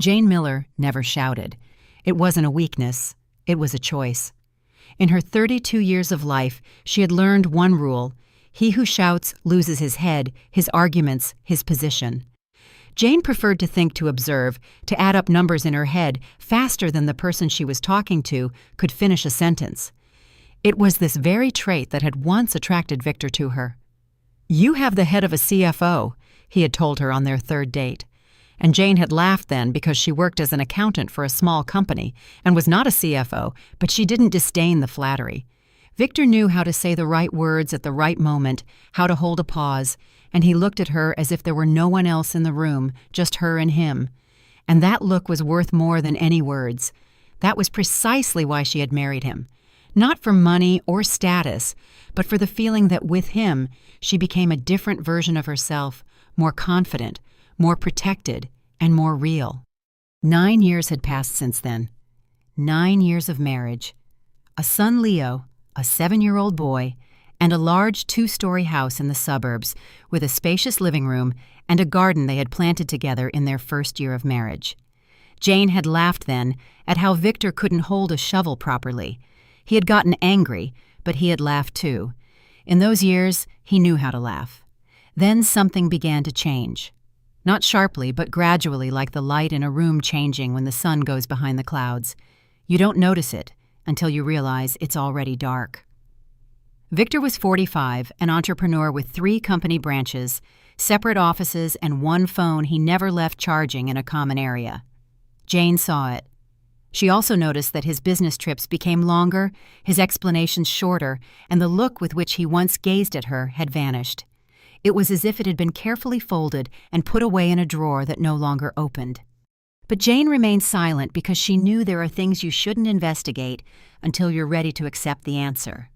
Jane Miller never shouted. It wasn't a weakness, it was a choice. In her 32 years of life, she had learned one rule: he who shouts loses his head, his arguments, his position. Jane preferred to think to observe, to add up numbers in her head faster than the person she was talking to could finish a sentence. It was this very trait that had once attracted Victor to her. "You have the head of a CFO," he had told her on their third date. And Jane had laughed then because she worked as an accountant for a small company and was not a CFO, but she didn't disdain the flattery. Victor knew how to say the right words at the right moment, how to hold a pause, and he looked at her as if there were no one else in the room, just her and him. And that look was worth more than any words. That was precisely why she had married him. Not for money or status, but for the feeling that with him, she became a different version of herself, more confident, more protected, and more real. 9 years had passed since then. 9 years of marriage. A son Leo, a 7-year-old boy, and a large 2-story house in the suburbs with a spacious living room and a garden they had planted together in their first year of marriage. Jane had laughed then at how Victor couldn't hold a shovel properly. He had gotten angry, but he had laughed too. In those years, he knew how to laugh. Then something began to change. Not sharply, but gradually, like the light in a room changing when the sun goes behind the clouds. You don't notice it until you realize it's already dark. Victor was 45, an entrepreneur with 3 company branches, separate offices, and one phone he never left charging in a common area. Jane saw it. She also noticed that his business trips became longer, his explanations shorter, and the look with which he once gazed at her had vanished. It was as if it had been carefully folded and put away in a drawer that no longer opened. But Jane remained silent because she knew there are things you shouldn't investigate until you're ready to accept the answer.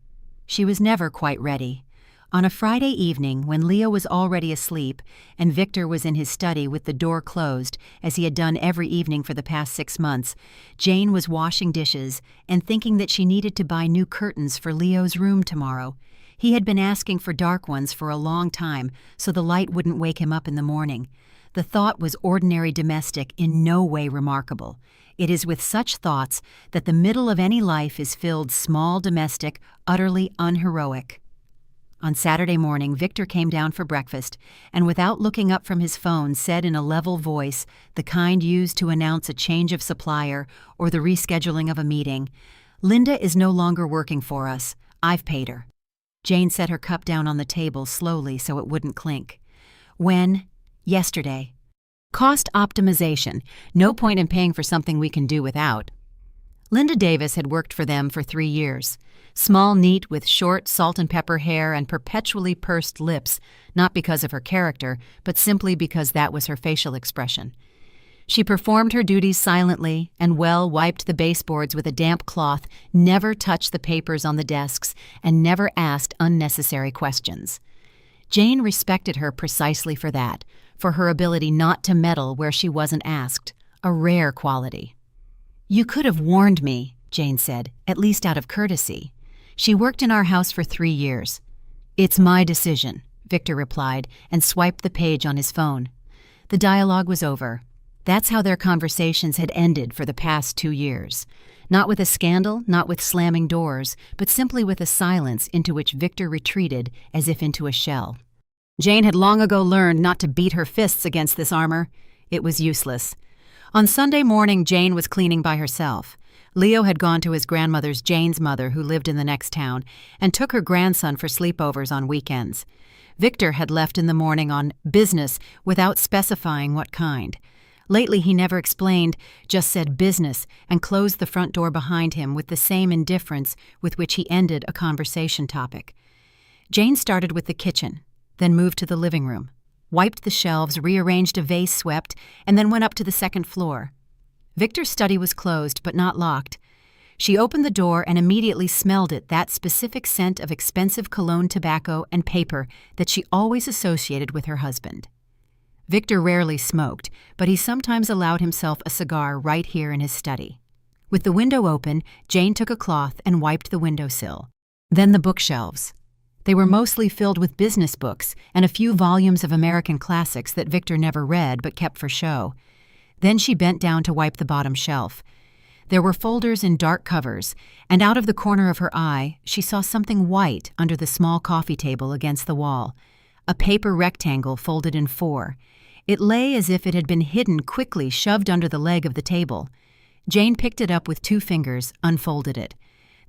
She was never quite ready. On a Friday evening, when Leo was already asleep and Victor was in his study with the door closed, as he had done every evening for the past 6 months, Jane was washing dishes and thinking that she needed to buy new curtains for Leo's room tomorrow. He had been asking for dark ones for a long time, so the light wouldn't wake him up in the morning. The thought was ordinary domestic, in no way remarkable. It is with such thoughts that the middle of any life is filled small domestic, utterly unheroic. On Saturday morning, Victor came down for breakfast and without looking up from his phone said in a level voice, the kind used to announce a change of supplier or the rescheduling of a meeting, "Linda is no longer working for us. I've paid her." Jane set her cup down on the table slowly so it wouldn't clink. "When?" "Yesterday." "Cost optimization. No point in paying for something we can do without." Linda Davis had worked for them for 3 years. Small, neat, with short, salt-and-pepper hair and perpetually pursed lips, not because of her character, but simply because that was her facial expression. She performed her duties silently and wiped the baseboards with a damp cloth, never touched the papers on the desks, and never asked unnecessary questions. Jane respected her precisely for that, for her ability not to meddle where she wasn't asked, a rare quality. "You could have warned me," Jane said, "at least out of courtesy. She worked in our house for 3 years. "It's my decision," Victor replied, and swiped the page on his phone. The dialogue was over. That's how their conversations had ended for the past 2 years. Not with a scandal, not with slamming doors, but simply with a silence into which Victor retreated as if into a shell. Jane had long ago learned not to beat her fists against this armor. It was useless. On Sunday morning, Jane was cleaning by herself. Leo had gone to his grandmother's, Jane's mother, who lived in the next town, and took her grandson for sleepovers on weekends. Victor had left in the morning on business without specifying what kind. Lately he never explained, just said business, and closed the front door behind him with the same indifference with which he ended a conversation topic. Jane started with the kitchen, then moved to the living room, wiped the shelves, rearranged a vase swept, and then went up to the second floor. Victor's study was closed, but not locked. She opened the door and immediately smelled it, that specific scent of expensive cologne, tobacco, and paper that she always associated with her husband. Victor rarely smoked, but he sometimes allowed himself a cigar right here in his study. With the window open, Jane took a cloth and wiped the windowsill. Then the bookshelves. They were mostly filled with business books and a few volumes of American classics that Victor never read but kept for show. Then she bent down to wipe the bottom shelf. There were folders in dark covers, and out of the corner of her eye, she saw something white under the small coffee table against the wall. A paper rectangle folded in 4. It lay as if it had been hidden quickly shoved under the leg of the table. Jane picked it up with 2 fingers, unfolded it.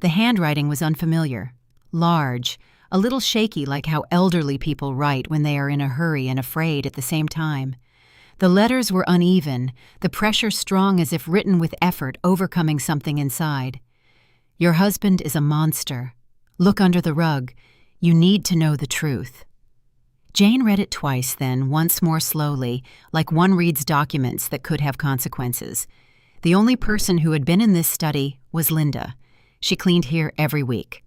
The handwriting was unfamiliar, large, a little shaky like how elderly people write when they are in a hurry and afraid at the same time. The letters were uneven, the pressure strong as if written with effort overcoming something inside. Your husband is a monster. Look under the rug. You need to know the truth. Jane read it twice then, once more slowly, like one reads documents that could have consequences. The only person who had been in this study was Linda. She cleaned here every week.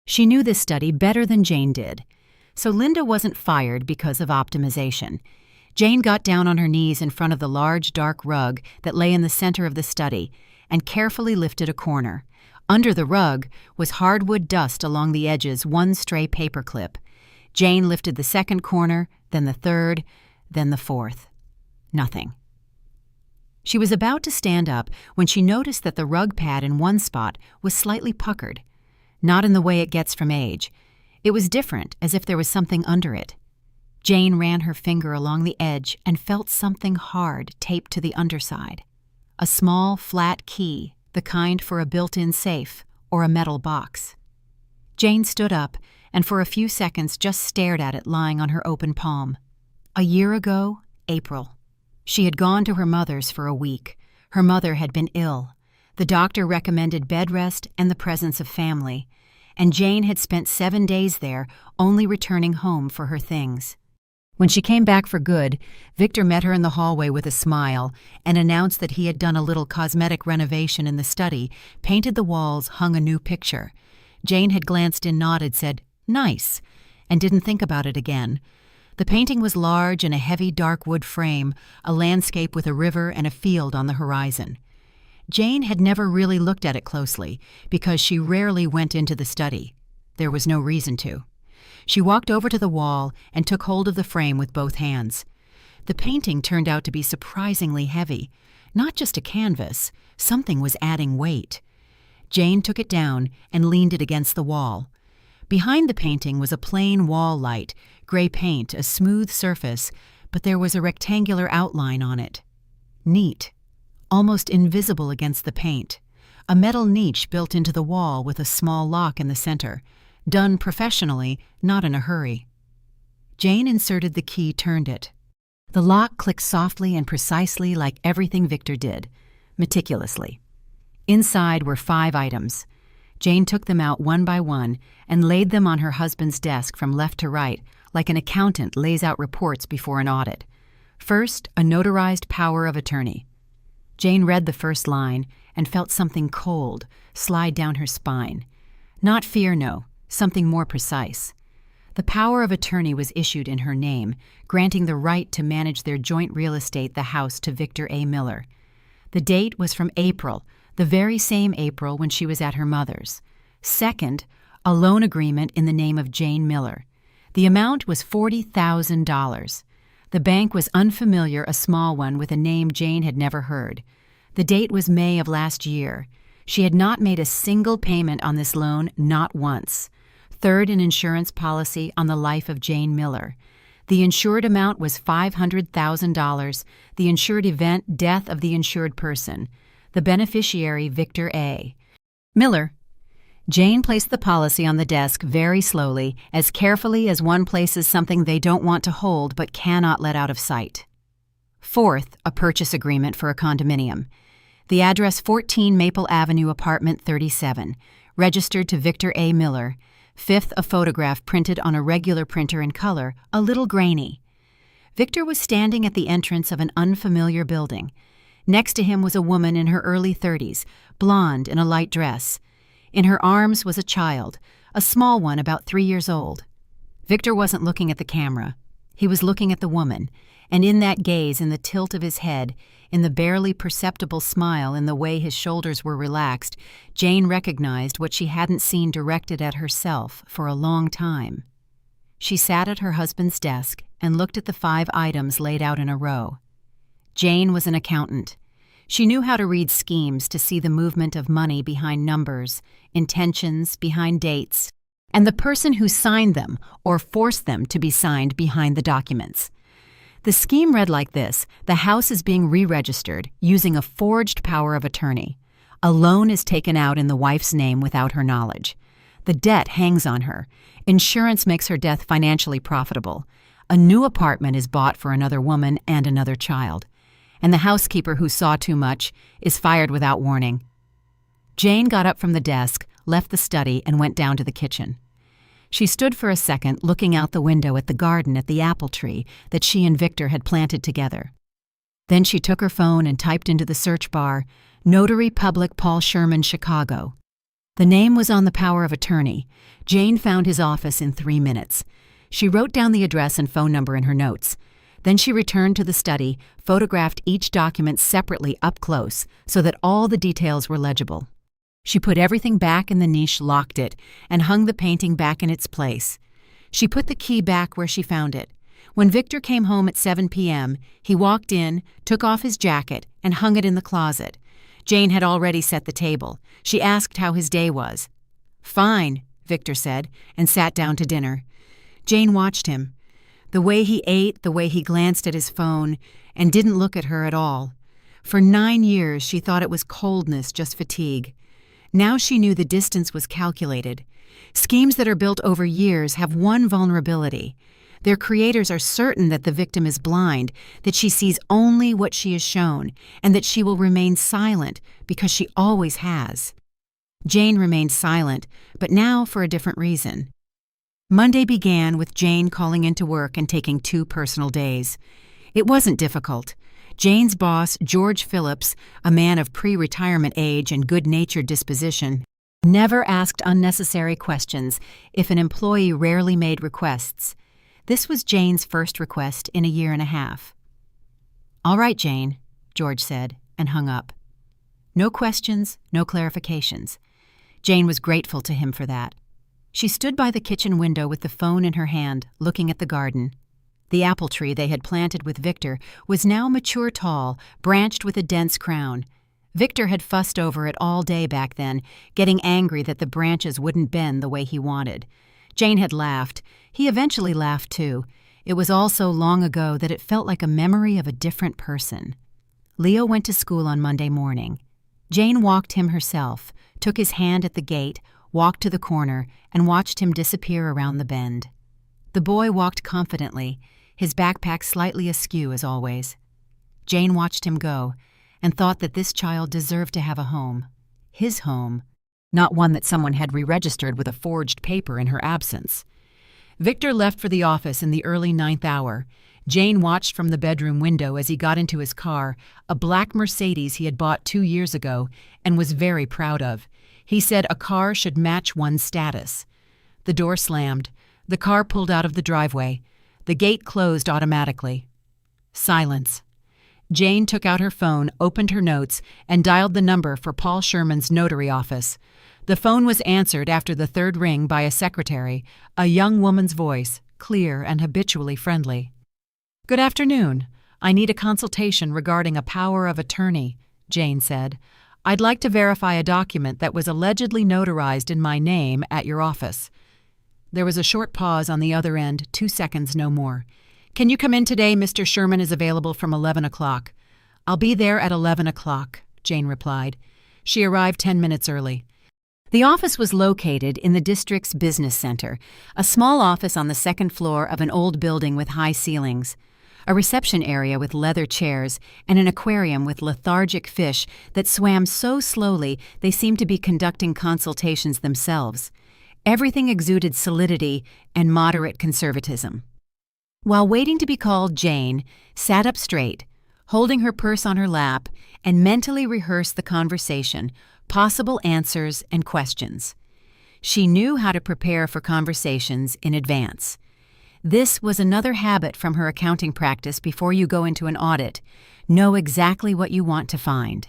She knew this study better than Jane did. So Linda wasn't fired because of optimization. Jane got down on her knees in front of the large dark rug that lay in the center of the study and carefully lifted a corner. Under the rug was hardwood dust along the edges, one stray paper clip. Jane lifted the second corner, then the third, then the fourth. Nothing. She was about to stand up when she noticed that the rug pad in one spot was slightly puckered. Not in the way it gets from age. It was different, as if there was something under it. Jane ran her finger along the edge and felt something hard taped to the underside. A small, flat key, the kind for a built-in safe or a metal box. Jane stood up and for a few seconds just stared at it lying on her open palm. A year ago, April. She had gone to her mother's for a week. Her mother had been ill. The doctor recommended bed rest and the presence of family, and Jane had spent 7 days there, only returning home for her things. When she came back for good, Victor met her in the hallway with a smile and announced that he had done a little cosmetic renovation in the study, painted the walls, hung a new picture. Jane had glanced in, nodded, said, "Nice," and didn't think about it again. The painting was large in a heavy dark wood frame, a landscape with a river and a field on the horizon. Jane had never really looked at it closely because she rarely went into the study. There was no reason to. She walked over to the wall and took hold of the frame with both hands. The painting turned out to be surprisingly heavy. Not just a canvas, something was adding weight. Jane took it down and leaned it against the wall. Behind the painting was a plain wall light, gray paint, a smooth surface, but there was a rectangular outline on it. Neat, almost invisible against the paint. A metal niche built into the wall with a small lock in the center. Done professionally, not in a hurry. Jane inserted the key, turned it. The lock clicked softly and precisely like everything Victor did, meticulously. Inside were 5 items. Jane took them out one by one and laid them on her husband's desk from left to right, like an accountant lays out reports before an audit. First, a notarized power of attorney. Jane read the first line and felt something cold slide down her spine. Not fear, no. Something more precise. The power of attorney was issued in her name, granting the right to manage their joint real estate, the house, to Victor A. Miller. The date was from April, the very same April when she was at her mother's. Second, a loan agreement in the name of Jane Miller. The amount was $40,000. The bank was unfamiliar, a small one with a name Jane had never heard. The date was May of last year. She had not made a single payment on this loan, not once. Third, an insurance policy on the life of Jane Miller. The insured amount was $500,000. The insured event, death of the insured person. The beneficiary, Victor A. Miller. Jane placed the policy on the desk very slowly, as carefully as one places something they don't want to hold but cannot let out of sight. Fourth, a purchase agreement for a condominium. The address 14 Maple Avenue, apartment 37, registered to Victor A. Miller. Fifth, a photograph printed on a regular printer in color, a little grainy. Victor was standing at the entrance of an unfamiliar building. Next to him was a woman in her early 30s, blonde in a light dress. In her arms was a child, a small one about 3 years old. Victor wasn't looking at the camera. He was looking at the woman, and in that gaze, in the tilt of his head, in the barely perceptible smile, in the way his shoulders were relaxed, Jane recognized what she hadn't seen directed at herself for a long time. She sat at her husband's desk and looked at the 5 items laid out in a row. Jane was an accountant. She knew how to read schemes to see the movement of money behind numbers, intentions behind dates, and the person who signed them or forced them to be signed behind the documents. The scheme read like this: the house is being re-registered using a forged power of attorney. A loan is taken out in the wife's name without her knowledge. The debt hangs on her. Insurance makes her death financially profitable. A new apartment is bought for another woman and another child. And the housekeeper who saw too much is fired without warning. Jane got up from the desk, left the study, and went down to the kitchen. She stood for a second looking out the window at the garden at the apple tree that she and Victor had planted together. Then she took her phone and typed into the search bar, Notary Public Paul Sherman, Chicago. The name was on the power of attorney. Jane found his office in 3 minutes. She wrote down the address and phone number in her notes. Then she returned to the study, photographed each document separately up close so that all the details were legible. She put everything back in the niche, locked it, and hung the painting back in its place. She put the key back where she found it. When Victor came home at 7 p.m., he walked in, took off his jacket, and hung it in the closet. Jane had already set the table. She asked how his day was. "Fine," Victor said, and sat down to dinner. Jane watched him. The way he ate, the way he glanced at his phone, and didn't look at her at all. For 9 years, she thought it was coldness, just fatigue. Now she knew the distance was calculated. Schemes that are built over years have one vulnerability. Their creators are certain that the victim is blind, that she sees only what she is shown, and that she will remain silent because she always has. Jane remained silent, but now for a different reason. Monday began with Jane calling into work and taking 2 personal days. It wasn't difficult. Jane's boss, George Phillips, a man of pre-retirement age and good-natured disposition, never asked unnecessary questions if an employee rarely made requests. This was Jane's first request in a 1.5 years. "All right, Jane," George said, and hung up. No questions, no clarifications. Jane was grateful to him for that. She stood by the kitchen window with the phone in her hand, looking at the garden. The apple tree they had planted with Victor was now mature tall, branched with a dense crown. Victor had fussed over it all day back then, getting angry that the branches wouldn't bend the way he wanted. Jane had laughed. He eventually laughed too. It was all so long ago that it felt like a memory of a different person. Leo went to school on Monday morning. Jane walked him herself, took his hand at the gate, walked to the corner, and watched him disappear around the bend. The boy walked confidently, his backpack slightly askew as always. Jane watched him go and thought that this child deserved to have a home. His home, not one that someone had re-registered with a forged paper in her absence. Victor left for the office in the early 9th hour. Jane watched from the bedroom window as he got into his car, a black Mercedes he had bought 2 years ago and was very proud of. He said a car should match one's status. The door slammed. The car pulled out of the driveway. The gate closed automatically. Silence. Jane took out her phone, opened her notes, and dialed the number for Paul Sherman's notary office. The phone was answered after the 3rd ring by a secretary, a young woman's voice, clear and habitually friendly. "Good afternoon. I need a consultation regarding a power of attorney," Jane said. "I'd like to verify a document that was allegedly notarized in my name at your office." There was a short pause on the other end, 2 seconds, no more. "Can you come in today? Mr. Sherman is available from 11 o'clock. "I'll be there at 11 o'clock, Jane replied. She arrived 10 minutes early. The office was located in the district's business center, a small office on the 2nd floor of an old building with high ceilings. A reception area with leather chairs, and an aquarium with lethargic fish that swam so slowly they seemed to be conducting consultations themselves. Everything exuded solidity and moderate conservatism. While waiting to be called, Jane sat up straight, holding her purse on her lap, and mentally rehearsed the conversation, possible answers and questions. She knew how to prepare for conversations in advance. This was another habit from her accounting practice before you go into an audit. Know exactly what you want to find.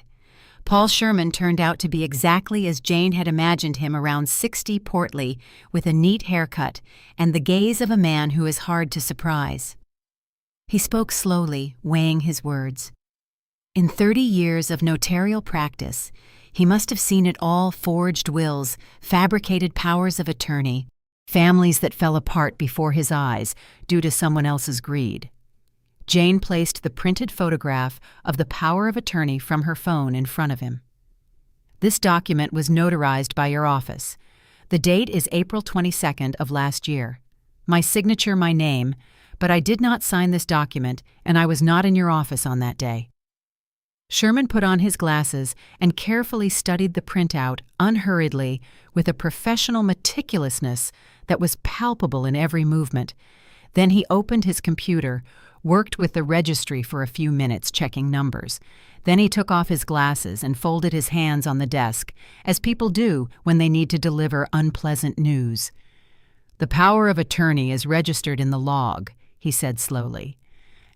Paul Sherman turned out to be exactly as Jane had imagined him, around 60, portly, with a neat haircut and the gaze of a man who is hard to surprise. He spoke slowly, weighing his words. In 30 years of notarial practice, he must have seen it all: forged wills, fabricated powers of attorney, families that fell apart before his eyes due to someone else's greed. Jane placed the printed photograph of the power of attorney from her phone in front of him. This document was notarized by your office. The date is April 22nd of last year. My signature, my name, but I did not sign this document, and I was not in your office on that day. Sherman put on his glasses and carefully studied the printout unhurriedly with a professional meticulousness that was palpable in every movement. Then he opened his computer, worked with the registry for a few minutes checking numbers. Then he took off his glasses and folded his hands on the desk, as people do when they need to deliver unpleasant news. "The power of attorney is registered in the log," he said slowly.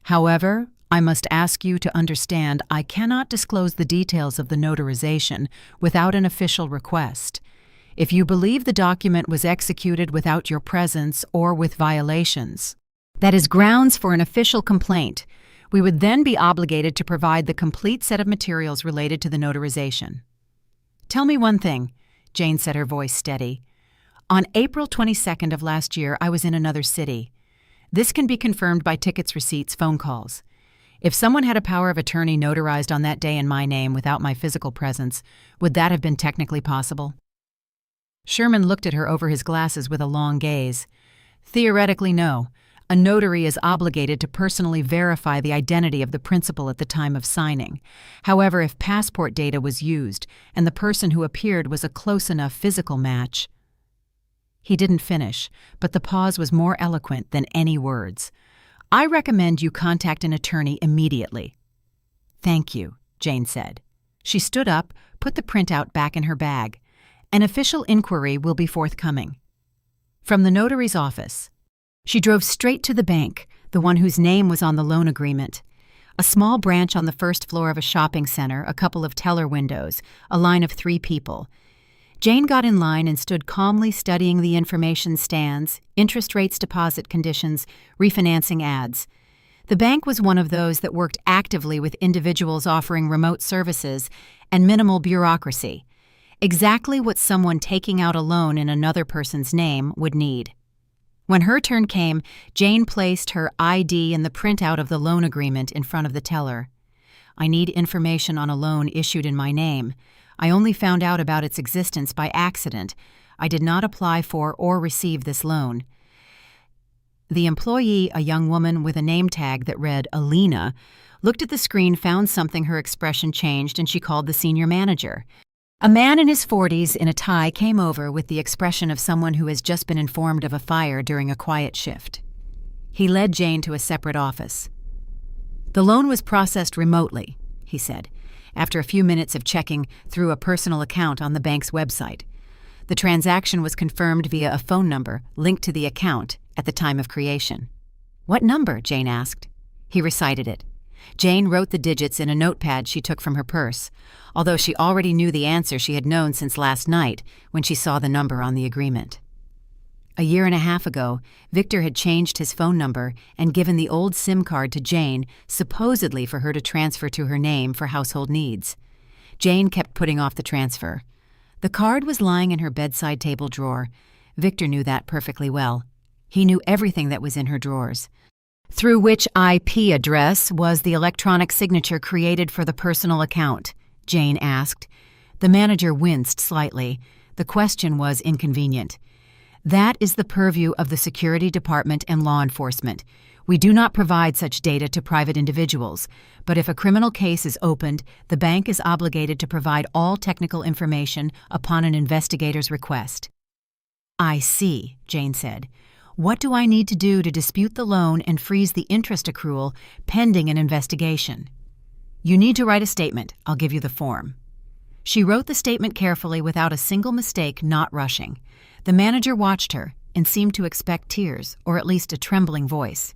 "However, I must ask you to understand I cannot disclose the details of the notarization without an official request. If you believe the document was executed without your presence or with violations, that is grounds for an official complaint. We would then be obligated to provide the complete set of materials related to the notarization." "Tell me one thing," Jane said, her voice steady. "On April 22nd of last year, I was in another city. This can be confirmed by tickets, receipts, phone calls. If someone had a power of attorney notarized on that day in my name without my physical presence, would that have been technically possible?" Sherman looked at her over his glasses with a long gaze. "Theoretically, no. A notary is obligated to personally verify the identity of the principal at the time of signing. However, if passport data was used and the person who appeared was a close enough physical match—" He didn't finish, but the pause was more eloquent than any words. "I recommend you contact an attorney immediately." "Thank you," Jane said. She stood up, put the printout back in her bag. "An official inquiry will be forthcoming." From the notary's office, she drove straight to the bank, the one whose name was on the loan agreement. A small branch on the first floor of a shopping center, a couple of teller windows, a line of 3 people. Jane got in line and stood calmly studying the information stands, interest rates, deposit conditions, refinancing ads. The bank was one of those that worked actively with individuals offering remote services and minimal bureaucracy. Exactly what someone taking out a loan in another person's name would need. When her turn came, Jane placed her ID and the printout of the loan agreement in front of the teller. "I need information on a loan issued in my name. I only found out about its existence by accident. I did not apply for or receive this loan." The employee, a young woman with a name tag that read Alina, looked at the screen, found something, her expression changed, and she called the senior manager. A man in his 40s in a tie came over with the expression of someone who has just been informed of a fire during a quiet shift. He led Jane to a separate office. "The loan was processed remotely," he said, after a few minutes of checking through a personal account on the bank's website. "The transaction was confirmed via a phone number linked to the account at the time of creation." "What number?" Jane asked. He recited it. Jane wrote the digits in a notepad she took from her purse. Although she already knew the answer, she had known since last night when she saw the number on the agreement. A year and a half ago, Victor had changed his phone number and given the old SIM card to Jane, supposedly for her to transfer to her name for household needs. Jane kept putting off the transfer. The card was lying in her bedside table drawer. Victor knew that perfectly well. He knew everything that was in her drawers. Through which IP address was the electronic signature created for the personal account? Jane asked. The manager winced slightly. The question was inconvenient. "That is the purview of the security department and law enforcement. We do not provide such data to private individuals, but if a criminal case is opened, the bank is obligated to provide all technical information upon an investigator's request." "I see," Jane said. "What do I need to do to dispute the loan and freeze the interest accrual pending an investigation?" "You need to write a statement. I'll give you the form." She wrote the statement carefully without a single mistake, not rushing. The manager watched her and seemed to expect tears, or at least a trembling voice.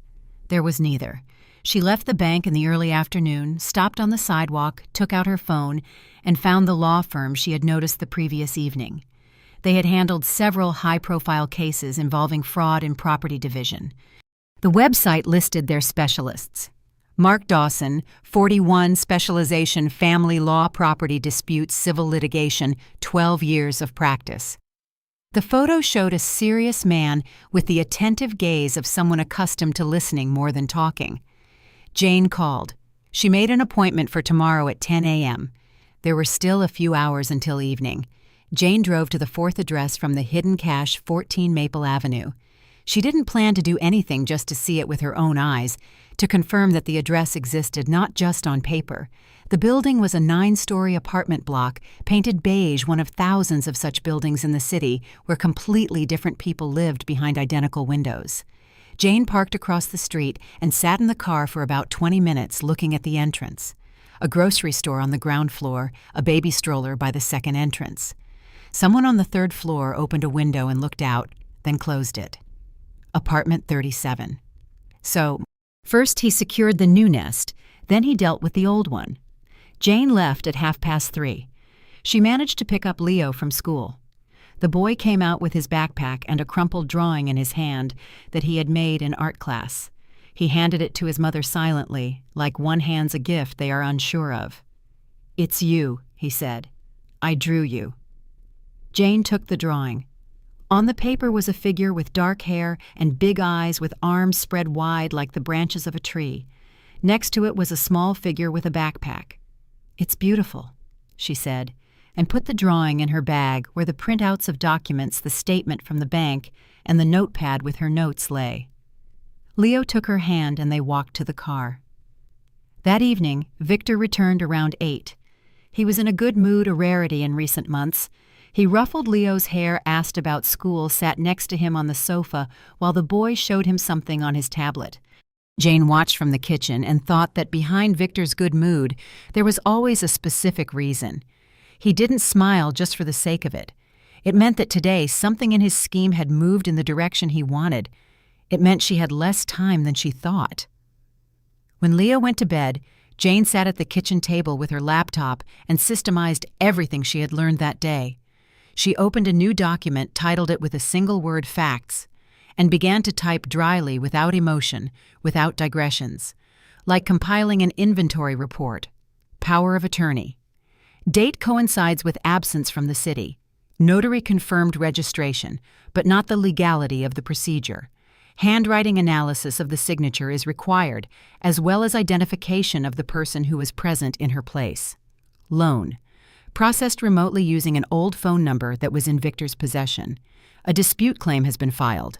There was neither. She left the bank in the early afternoon, stopped on the sidewalk, took out her phone, and found the law firm she had noticed the previous evening. They had handled several high-profile cases involving fraud in property division. The website listed their specialists: Mark Dawson, 41, specialization family law, property disputes, civil litigation, 12 years of practice. The photo showed a serious man with the attentive gaze of someone accustomed to listening more than talking. Jane called. She made an appointment for tomorrow at 10 a.m. There were still a few hours until evening. Jane drove to the fourth address from the hidden cache, 14 Maple Avenue. She didn't plan to do anything just to see it with her own eyes, to confirm that the address existed not just on paper. The building was a 9-story apartment block, painted beige, one of thousands of such buildings in the city where completely different people lived behind identical windows. Jane parked across the street and sat in the car for about 20 minutes looking at the entrance. A grocery store on the ground floor, a baby stroller by the second entrance. Someone on the third floor opened a window and looked out, then closed it. Apartment 37. So, first he secured the new nest, then he dealt with the old one. Jane left at 3:30. She managed to pick up Leo from school. The boy came out with his backpack and a crumpled drawing in his hand that he had made in art class. He handed it to his mother silently, like one hands a gift they are unsure of. "It's you," he said. "I drew you." Jane took the drawing. On the paper was a figure with dark hair and big eyes with arms spread wide like the branches of a tree. Next to it was a small figure with a backpack. "It's beautiful," she said, and put the drawing in her bag where the printouts of documents, the statement from the bank, and the notepad with her notes lay. Leo took her hand and they walked to the car. That evening, Victor returned around 8. He was in a good mood, a rarity in recent months. He ruffled Leo's hair, asked about school, sat next to him on the sofa while the boy showed him something on his tablet. Jane watched from the kitchen and thought that behind Victor's good mood, there was always a specific reason. He didn't smile just for the sake of it. It meant that today something in his scheme had moved in the direction he wanted. It meant she had less time than she thought. When Leo went to bed, Jane sat at the kitchen table with her laptop and systemized everything she had learned that day. She opened a new document, titled it with a single word, facts, and began to type dryly, without emotion, without digressions, like compiling an inventory report. Power of attorney. Date coincides with absence from the city. Notary confirmed registration, but not the legality of the procedure. Handwriting analysis of the signature is required, as well as identification of the person who was present in her place. Loan. Processed remotely using an old phone number that was in Victor's possession. A dispute claim has been filed.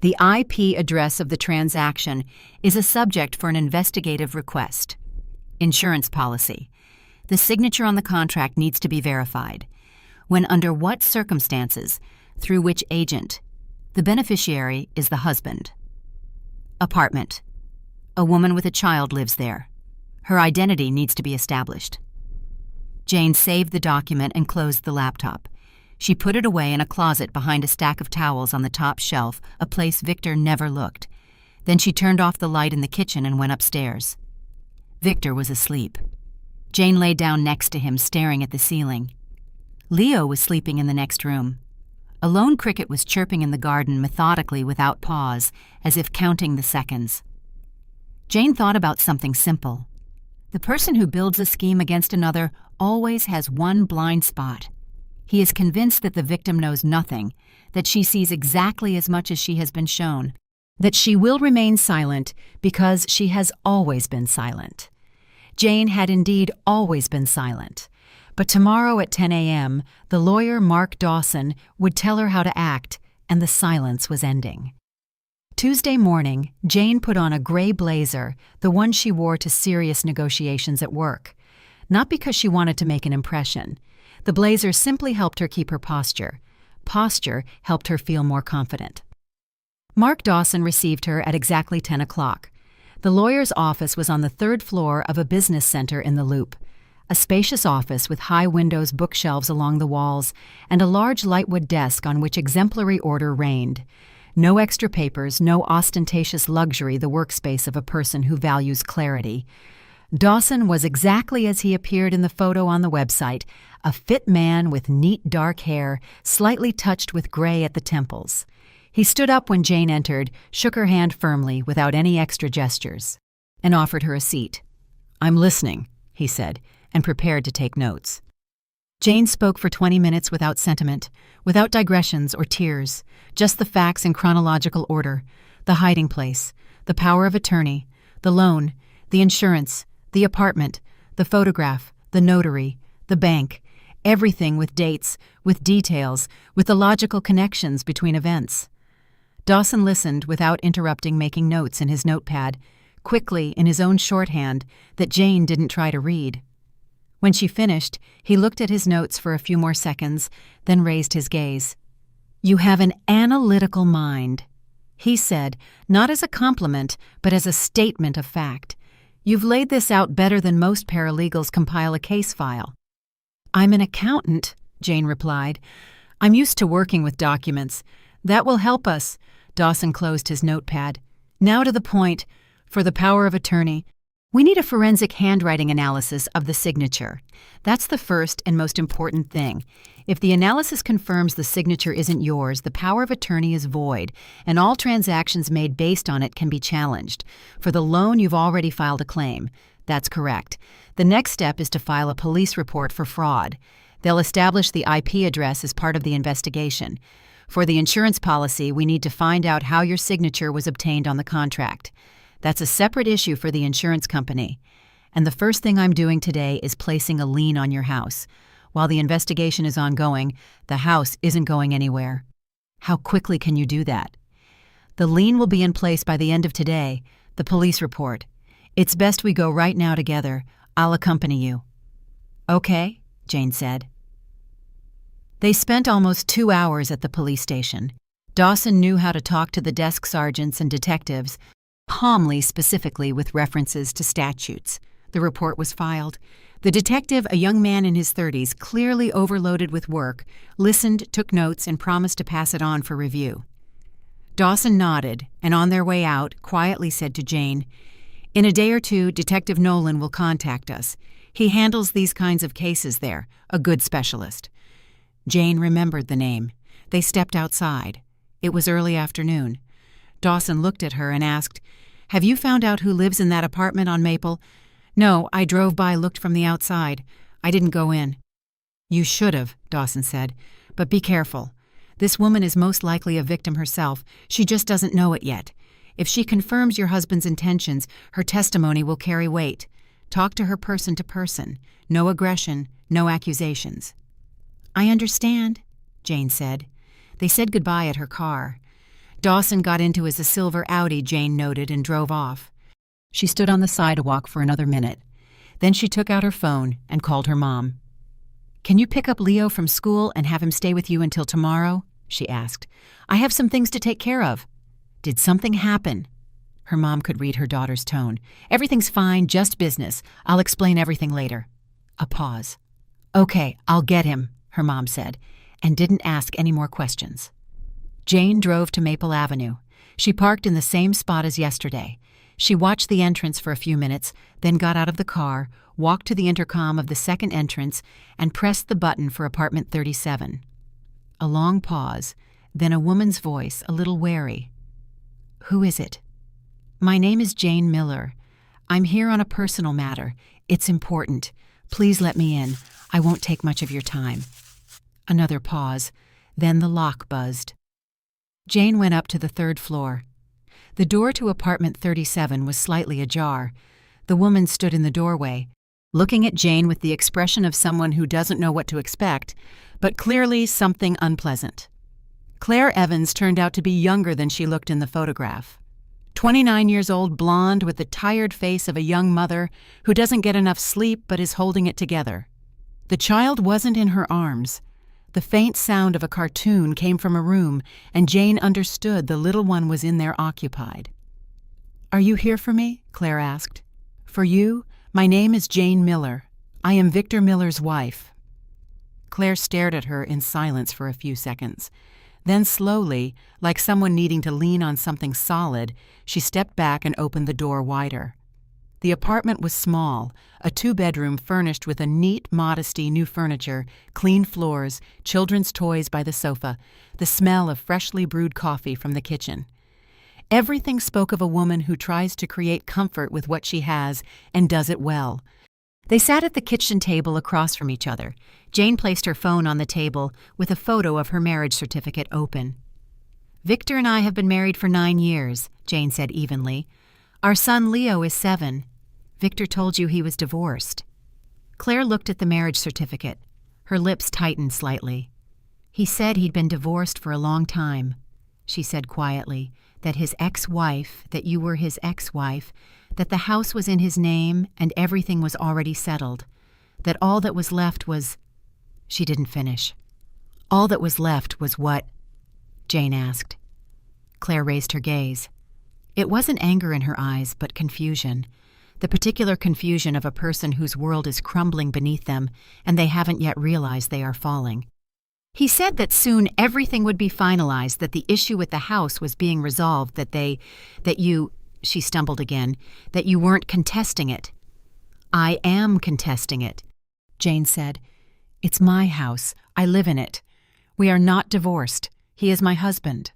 The IP address of the transaction is a subject for an investigative request. Insurance policy. The signature on the contract needs to be verified. When, under what circumstances, through which agent. The beneficiary is the husband. Apartment. A woman with a child lives there. Her identity needs to be established. Jane saved the document and closed the laptop. She put it away in a closet behind a stack of towels on the top shelf, a place Victor never looked. Then she turned off the light in the kitchen and went upstairs. Victor was asleep. Jane lay down next to him, staring at the ceiling. Leo was sleeping in the next room. A lone cricket was chirping in the garden methodically without pause, as if counting the seconds. Jane thought about something simple. The person who builds a scheme against another always has one blind spot. He is convinced that the victim knows nothing, that she sees exactly as much as she has been shown, that she will remain silent because she has always been silent. Jane had indeed always been silent. But tomorrow at 10 a.m., the lawyer Mark Dawson would tell her how to act, and the silence was ending. Tuesday morning, Jane put on a gray blazer, the one she wore to serious negotiations at work. Not because she wanted to make an impression. The blazer simply helped her keep her posture. Posture helped her feel more confident. Mark Dawson received her at exactly 10 o'clock. The lawyer's office was on the third floor of a business center in the Loop. A spacious office with high windows, bookshelves along the walls, and a large lightwood desk on which exemplary order reigned. No extra papers, no ostentatious luxury, the workspace of a person who values clarity. Dawson was exactly as he appeared in the photo on the website, a fit man with neat dark hair, slightly touched with gray at the temples. He stood up when Jane entered, shook her hand firmly without any extra gestures. and offered her a seat. "I'm listening," he said, and prepared to take notes. Jane spoke for 20 minutes without sentiment, without digressions or tears, just the facts in chronological order: the hiding place, the power of attorney, the loan, the insurance, the apartment, the photograph, the notary, the bank, everything with dates, with details, with the logical connections between events. Dawson listened without interrupting, making notes in his notepad, quickly in his own shorthand that Jane didn't try to read. When she finished, he looked at his notes for a few more seconds, then raised his gaze. "You have an analytical mind," he said, not as a compliment, but as a statement of fact. "You've laid this out better than most paralegals compile a case file." "I'm an accountant," Jane replied. "I'm used to working with documents. That will help us." Dawson closed his notepad. "Now to the point. For the power of attorney, we need a forensic handwriting analysis of the signature. That's the first and most important thing. If the analysis confirms the signature isn't yours, the power of attorney is void, and all transactions made based on it can be challenged. For the loan, you've already filed a claim. That's correct. The next step is to file a police report for fraud. They'll establish the IP address as part of the investigation. For the insurance policy, we need to find out how your signature was obtained on the contract. That's a separate issue for the insurance company. And the first thing I'm doing today is placing a lien on your house. While the investigation is ongoing, the house isn't going anywhere." "How quickly can you do that?" "The lien will be in place by the end of today. The police report. It's best we go right now together. I'll accompany you." "Okay," Jane said. They spent almost 2 hours at the police station. Dawson knew how to talk to the desk sergeants and detectives, calmly, specifically with references to statutes. The report was filed. The detective, a young man in his 30s, clearly overloaded with work, listened, took notes, and promised to pass it on for review. Dawson nodded, and on their way out, quietly said to Jane, "In a day or two, Detective Nolan will contact us. He handles these kinds of cases there, a good specialist." Jane remembered the name. They stepped outside. It was early afternoon. Dawson looked at her and asked, "Have you found out who lives in that apartment on Maple?" "No, I drove by, looked from the outside. I didn't go in." "You should have," Dawson said. "But be careful. This woman is most likely a victim herself. She just doesn't know it yet. If she confirms your husband's intentions, her testimony will carry weight. Talk to her person to person. No aggression, no accusations." "I understand," Jane said. They said goodbye at her car. Dawson got into his silver Audi, Jane noted, and drove off. She stood on the sidewalk for another minute. Then she took out her phone and called her mom. "Can you pick up Leo from school and have him stay with you until tomorrow?" she asked. "I have some things to take care of." "Did something happen?" Her mom could read her daughter's tone. "Everything's fine, just business. I'll explain everything later." A pause. "Okay, I'll get him," her mom said, and didn't ask any more questions. Jane drove to Maple Avenue. She parked in the same spot as yesterday. She watched the entrance for a few minutes, then got out of the car, walked to the intercom of the second entrance, and pressed the button for apartment 37. A long pause, then a woman's voice, a little wary. "Who is it?" "My name is Jane Miller. I'm here on a personal matter. It's important. Please let me in. I won't take much of your time." Another pause, then the lock buzzed. Jane went up to the 3rd floor. The door to apartment 37 was slightly ajar. The woman stood in the doorway, looking at Jane with the expression of someone who doesn't know what to expect, but clearly something unpleasant. Claire Evans turned out to be younger than she looked in the photograph. 29 years old, blonde, with the tired face of a young mother who doesn't get enough sleep but is holding it together. The child wasn't in her arms. The faint sound of a cartoon came from a room, and Jane understood the little one was in there occupied. "Are you here for me?" Claire asked. "For you? My name is Jane Miller. I am Victor Miller's wife." Claire stared at her in silence for a few seconds. Then slowly, like someone needing to lean on something solid, she stepped back and opened the door wider. The apartment was small, a 2-bedroom furnished with a neat modesty new furniture, clean floors, children's toys by the sofa, the smell of freshly brewed coffee from the kitchen. Everything spoke of a woman who tries to create comfort with what she has and does it well. They sat at the kitchen table across from each other. Jane placed her phone on the table with a photo of her marriage certificate open. "Victor and I have been married for 9 years," Jane said evenly. "Our son Leo is 7. Victor told you he was divorced." Claire looked at the marriage certificate. Her lips tightened slightly. "He said he'd been divorced for a long time," she said quietly, "that his ex-wife, that you were his ex-wife, that the house was in his name and everything was already settled, that all that was left was—" She didn't finish. "All that was left was what?" Jane asked. Claire raised her gaze. It wasn't anger in her eyes, but confusion. The particular confusion of a person whose world is crumbling beneath them and they haven't yet realized they are falling. "He said that soon everything would be finalized, that the issue with the house was being resolved, that you," she stumbled again, "that you weren't contesting it." "I am contesting it," Jane said. "It's my house. I live in it. We are not divorced. He is my husband."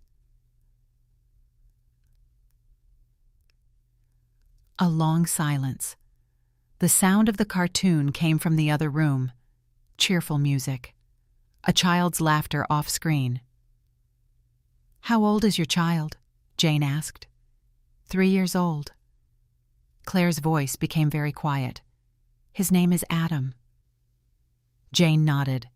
A long silence. The sound of the cartoon came from the other room. Cheerful music. A child's laughter off-screen. "How old is your child?" Jane asked. 3 years old. Claire's voice became very quiet. "His name is Adam." Jane nodded.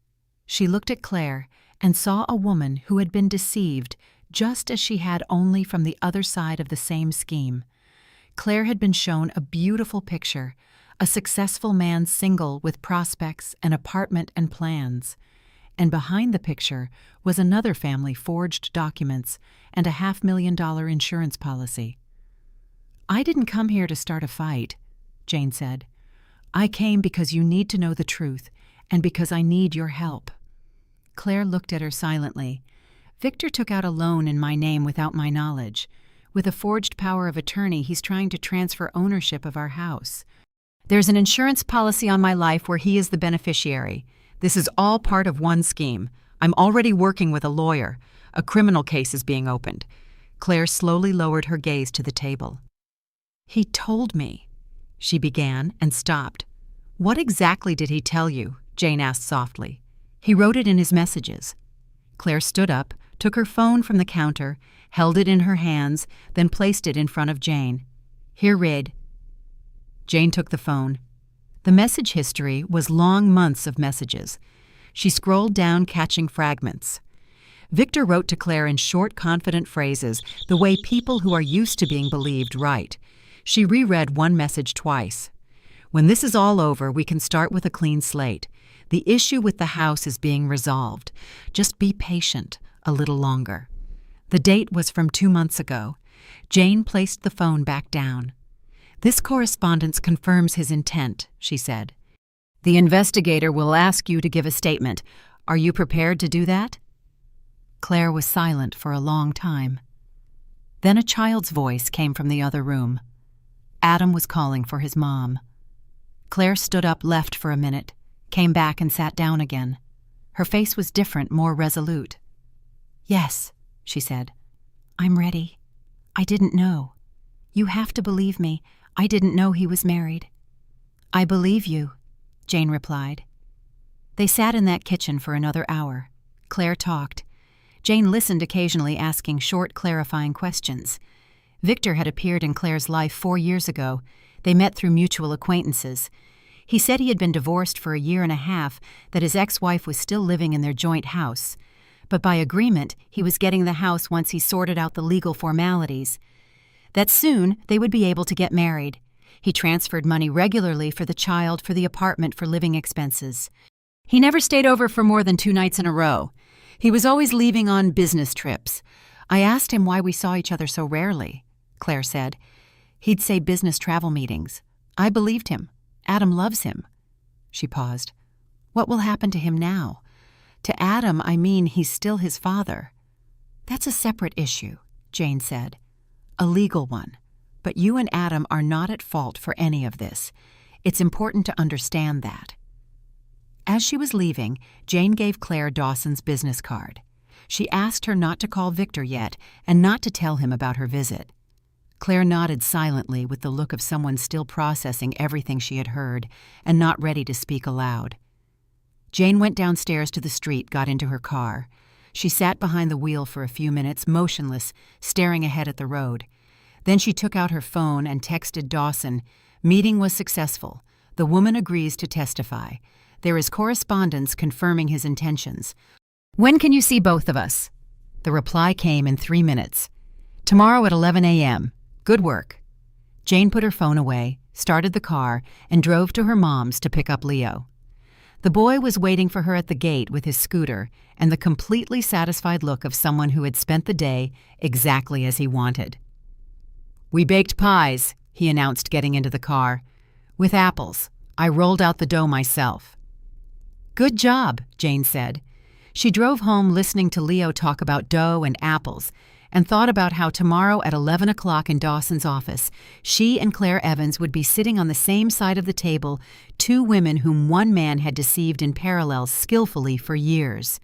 She looked at Claire and saw a woman who had been deceived just as she had only from the other side of the same scheme. Claire had been shown a beautiful picture, a successful man single with prospects, an apartment and plans. And behind the picture was another family forged documents and a $500,000 insurance policy. "I didn't come here to start a fight," Jane said. "I came because you need to know the truth and because I need your help." Claire looked at her silently. "Victor took out a loan in my name without my knowledge. With a forged power of attorney, he's trying to transfer ownership of our house. There's an insurance policy on my life where he is the beneficiary. This is all part of one scheme. I'm already working with a lawyer. A criminal case is being opened." Claire slowly lowered her gaze to the table. "He told me," she began and stopped. "What exactly did he tell you?" Jane asked softly. "He wrote it in his messages." Claire stood up, took her phone from the counter, held it in her hands, then placed it in front of Jane. "Here, read." Jane took the phone. The message history was long months of messages. She scrolled down, catching fragments. Victor wrote to Claire in short, confident phrases, the way people who are used to being believed write. She reread one message twice. "When this is all over, we can start with a clean slate. The issue with the house is being resolved. Just be patient a little longer." The date was from 2 months ago. Jane placed the phone back down. "This correspondence confirms his intent," she said. "The investigator will ask you to give a statement. Are you prepared to do that?" Claire was silent for a long time. Then a child's voice came from the other room. Adam was calling for his mom. Claire stood up, left for a minute, came back and sat down again. Her face was different, more resolute. "Yes," she said. "I'm ready. I didn't know. You have to believe me. I didn't know he was married." "I believe you," Jane replied. They sat in that kitchen for another hour. Claire talked. Jane listened, occasionally asking short, clarifying questions. Victor had appeared in Claire's life 4 years ago. They met through mutual acquaintances. He said he had been divorced for a year and a half, that his ex-wife was still living in their joint house. But by agreement, he was getting the house once he sorted out the legal formalities. That soon they would be able to get married. He transferred money regularly for the child, for the apartment, for living expenses. He never stayed over for more than 2 nights in a row. He was always leaving on business trips. I asked him why we saw each other so rarely, Claire said. He'd say business travel meetings. I believed him. Adam loves him. She paused. What will happen to him now? To Adam, I mean he's still his father. That's a separate issue, Jane said. A legal one. But you and Adam are not at fault for any of this. It's important to understand that. As she was leaving, Jane gave Claire Dawson's business card. She asked her not to call Victor yet and not to tell him about her visit. Claire nodded silently with the look of someone still processing everything she had heard and not ready to speak aloud. Jane went downstairs to the street, got into her car. She sat behind the wheel for a few minutes, motionless, staring ahead at the road. Then she took out her phone and texted Dawson, "Meeting was successful. The woman agrees to testify. There is correspondence confirming his intentions. When can you see both of us?" The reply came in 3 minutes. "Tomorrow at 11 a.m. Good work." Jane put her phone away, started the car, and drove to her mom's to pick up Leo. The boy was waiting for her at the gate with his scooter and the completely satisfied look of someone who had spent the day exactly as he wanted. "We baked pies," he announced, getting into the car. "With apples. I rolled out the dough myself." "Good job," Jane said. She drove home listening to Leo talk about dough and apples and thought about how tomorrow at 11 o'clock in Dawson's office, she and Claire Evans would be sitting on the same side of the table, two women whom one man had deceived in parallel skillfully for years.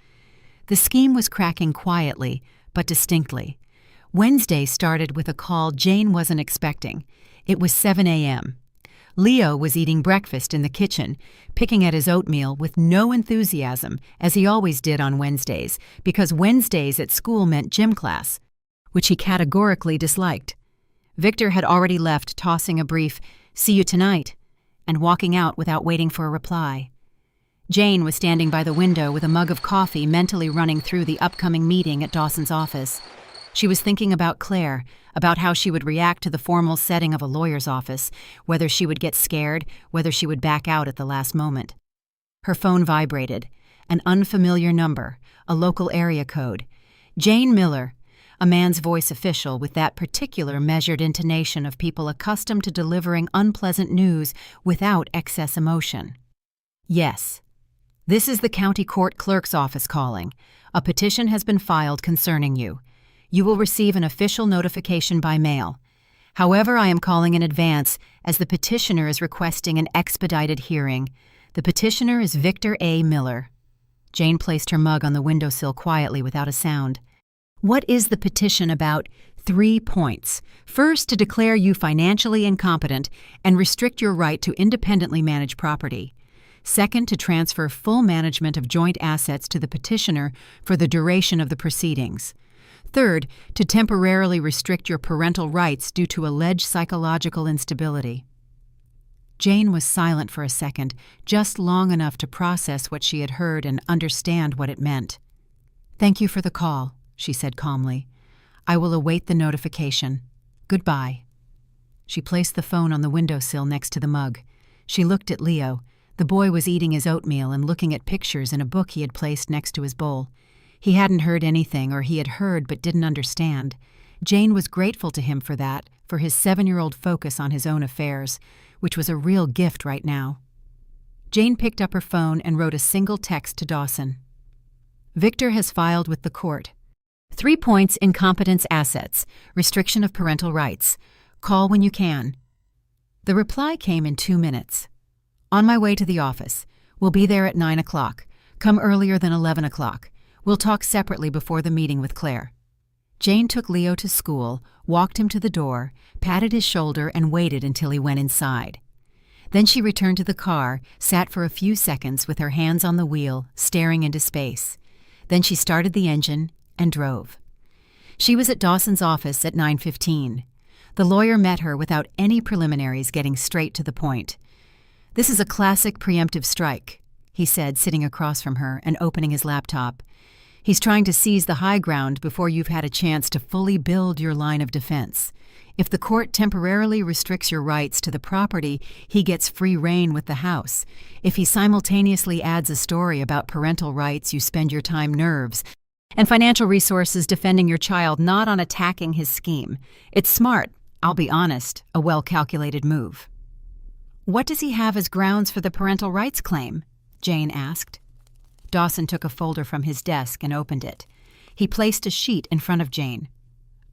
The scheme was cracking quietly, but distinctly. Wednesday started with a call Jane wasn't expecting. It was 7 a.m. Leo was eating breakfast in the kitchen, picking at his oatmeal with no enthusiasm, as he always did on Wednesdays, because Wednesdays at school meant gym class, which he categorically disliked. Victor had already left, tossing a brief, "See you tonight," and walking out without waiting for a reply. Jane was standing by the window with a mug of coffee, mentally running through the upcoming meeting at Dawson's office. She was thinking about Claire, about how she would react to the formal setting of a lawyer's office, whether she would get scared, whether she would back out at the last moment. Her phone vibrated. An unfamiliar number, a local area code. Jane Miller, a man's voice official with that particular measured intonation of people accustomed to delivering unpleasant news without excess emotion. "Yes. This is the county court clerk's office calling. A petition has been filed concerning you. You will receive an official notification by mail. However, I am calling in advance as the petitioner is requesting an expedited hearing. The petitioner is Victor A. Miller." Jane placed her mug on the windowsill quietly without a sound. "What is the petition about?" 3 points. First, to declare you financially incompetent and restrict your right to independently manage property. Second, to transfer full management of joint assets to the petitioner for the duration of the proceedings. Third, to temporarily restrict your parental rights due to alleged psychological instability. Jane was silent for a second, just long enough to process what she had heard and understand what it meant. "Thank you for the call," she said calmly. "I will await the notification. Goodbye." She placed the phone on the windowsill next to the mug. She looked at Leo. The boy was eating his oatmeal and looking at pictures in a book he had placed next to his bowl. He hadn't heard anything, or he had heard but didn't understand. Jane was grateful to him for that, for his 7-year-old focus on his own affairs, which was a real gift right now. Jane picked up her phone and wrote a single text to Dawson. "Victor has filed with the court. 3 points: incompetence assets, restriction of parental rights. Call when you can." The reply came in 2 minutes. "On my way to the office. We'll be there at 9 o'clock. Come earlier than 11 o'clock. We'll talk separately before the meeting with Claire." Jane took Leo to school, walked him to the door, patted his shoulder, and waited until he went inside. Then she returned to the car, sat for a few seconds with her hands on the wheel, staring into space. Then she started the engine and drove. She was at Dawson's office at 9:15. The lawyer met her without any preliminaries, getting straight to the point. "This is a classic preemptive strike," he said, sitting across from her and opening his laptop. "He's trying to seize the high ground before you've had a chance to fully build your line of defense. If the court temporarily restricts your rights to the property, he gets free rein with the house. If he simultaneously adds a story about parental rights, you spend your time, nerves, and financial resources defending your child, not on attacking his scheme. It's smart, I'll be honest, a well-calculated move." "What does he have as grounds for the parental rights claim?" Jane asked. Dawson took a folder from his desk and opened it. He placed a sheet in front of Jane.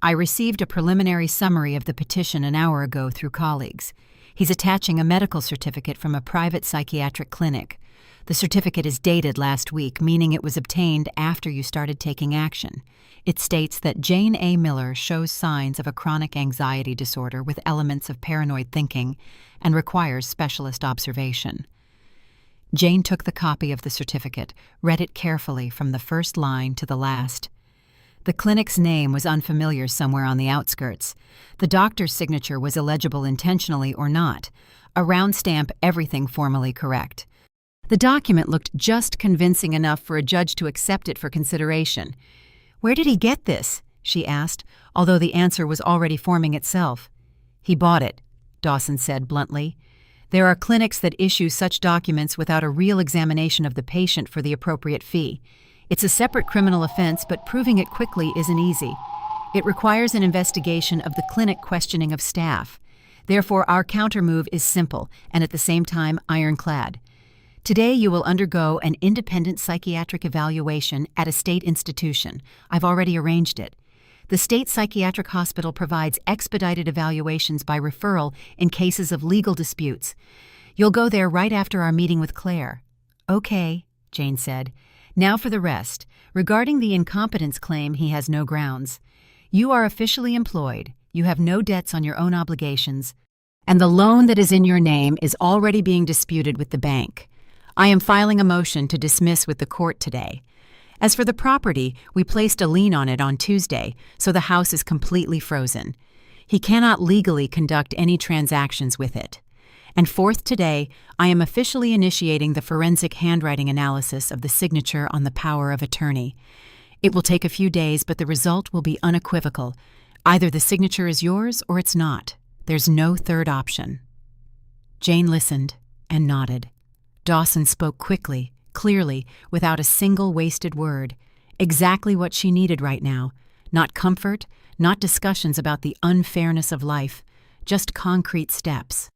"I received a preliminary summary of the petition an hour ago through colleagues. He's attaching a medical certificate from a private psychiatric clinic. The certificate is dated last week, meaning it was obtained after you started taking action. It states that Jane A. Miller shows signs of a chronic anxiety disorder with elements of paranoid thinking and requires specialist observation. Jane took the copy of the certificate, read it carefully from the first line to the last. The clinic's name was unfamiliar somewhere on the outskirts. The doctor's signature was illegible intentionally or not. A round stamp, everything formally correct. The document looked just convincing enough for a judge to accept it for consideration. "Where did he get this?" she asked, although the answer was already forming itself. "He bought it," Dawson said bluntly. "There are clinics that issue such documents without a real examination of the patient for the appropriate fee. It's a separate criminal offense, but proving it quickly isn't easy. It requires an investigation of the clinic questioning of staff. Therefore, our countermove is simple and at the same time ironclad. Today you will undergo an independent psychiatric evaluation at a state institution. I've already arranged it. The state psychiatric hospital provides expedited evaluations by referral in cases of legal disputes. You'll go there right after our meeting with Claire." "Okay," Jane said. "Now for the rest. Regarding the incompetence claim, he has no grounds. You are officially employed. You have no debts on your own obligations. And the loan that is in your name is already being disputed with the bank. I am filing a motion to dismiss with the court today. As for the property, we placed a lien on it on Tuesday, so the house is completely frozen. He cannot legally conduct any transactions with it. And fourth, today, I am officially initiating the forensic handwriting analysis of the signature on the power of attorney. It will take a few days, but the result will be unequivocal. Either the signature is yours or it's not. There's no third option." Jane listened and nodded. Dawson spoke quickly, clearly, without a single wasted word. Exactly what she needed right now. Not comfort, not discussions about the unfairness of life, just concrete steps.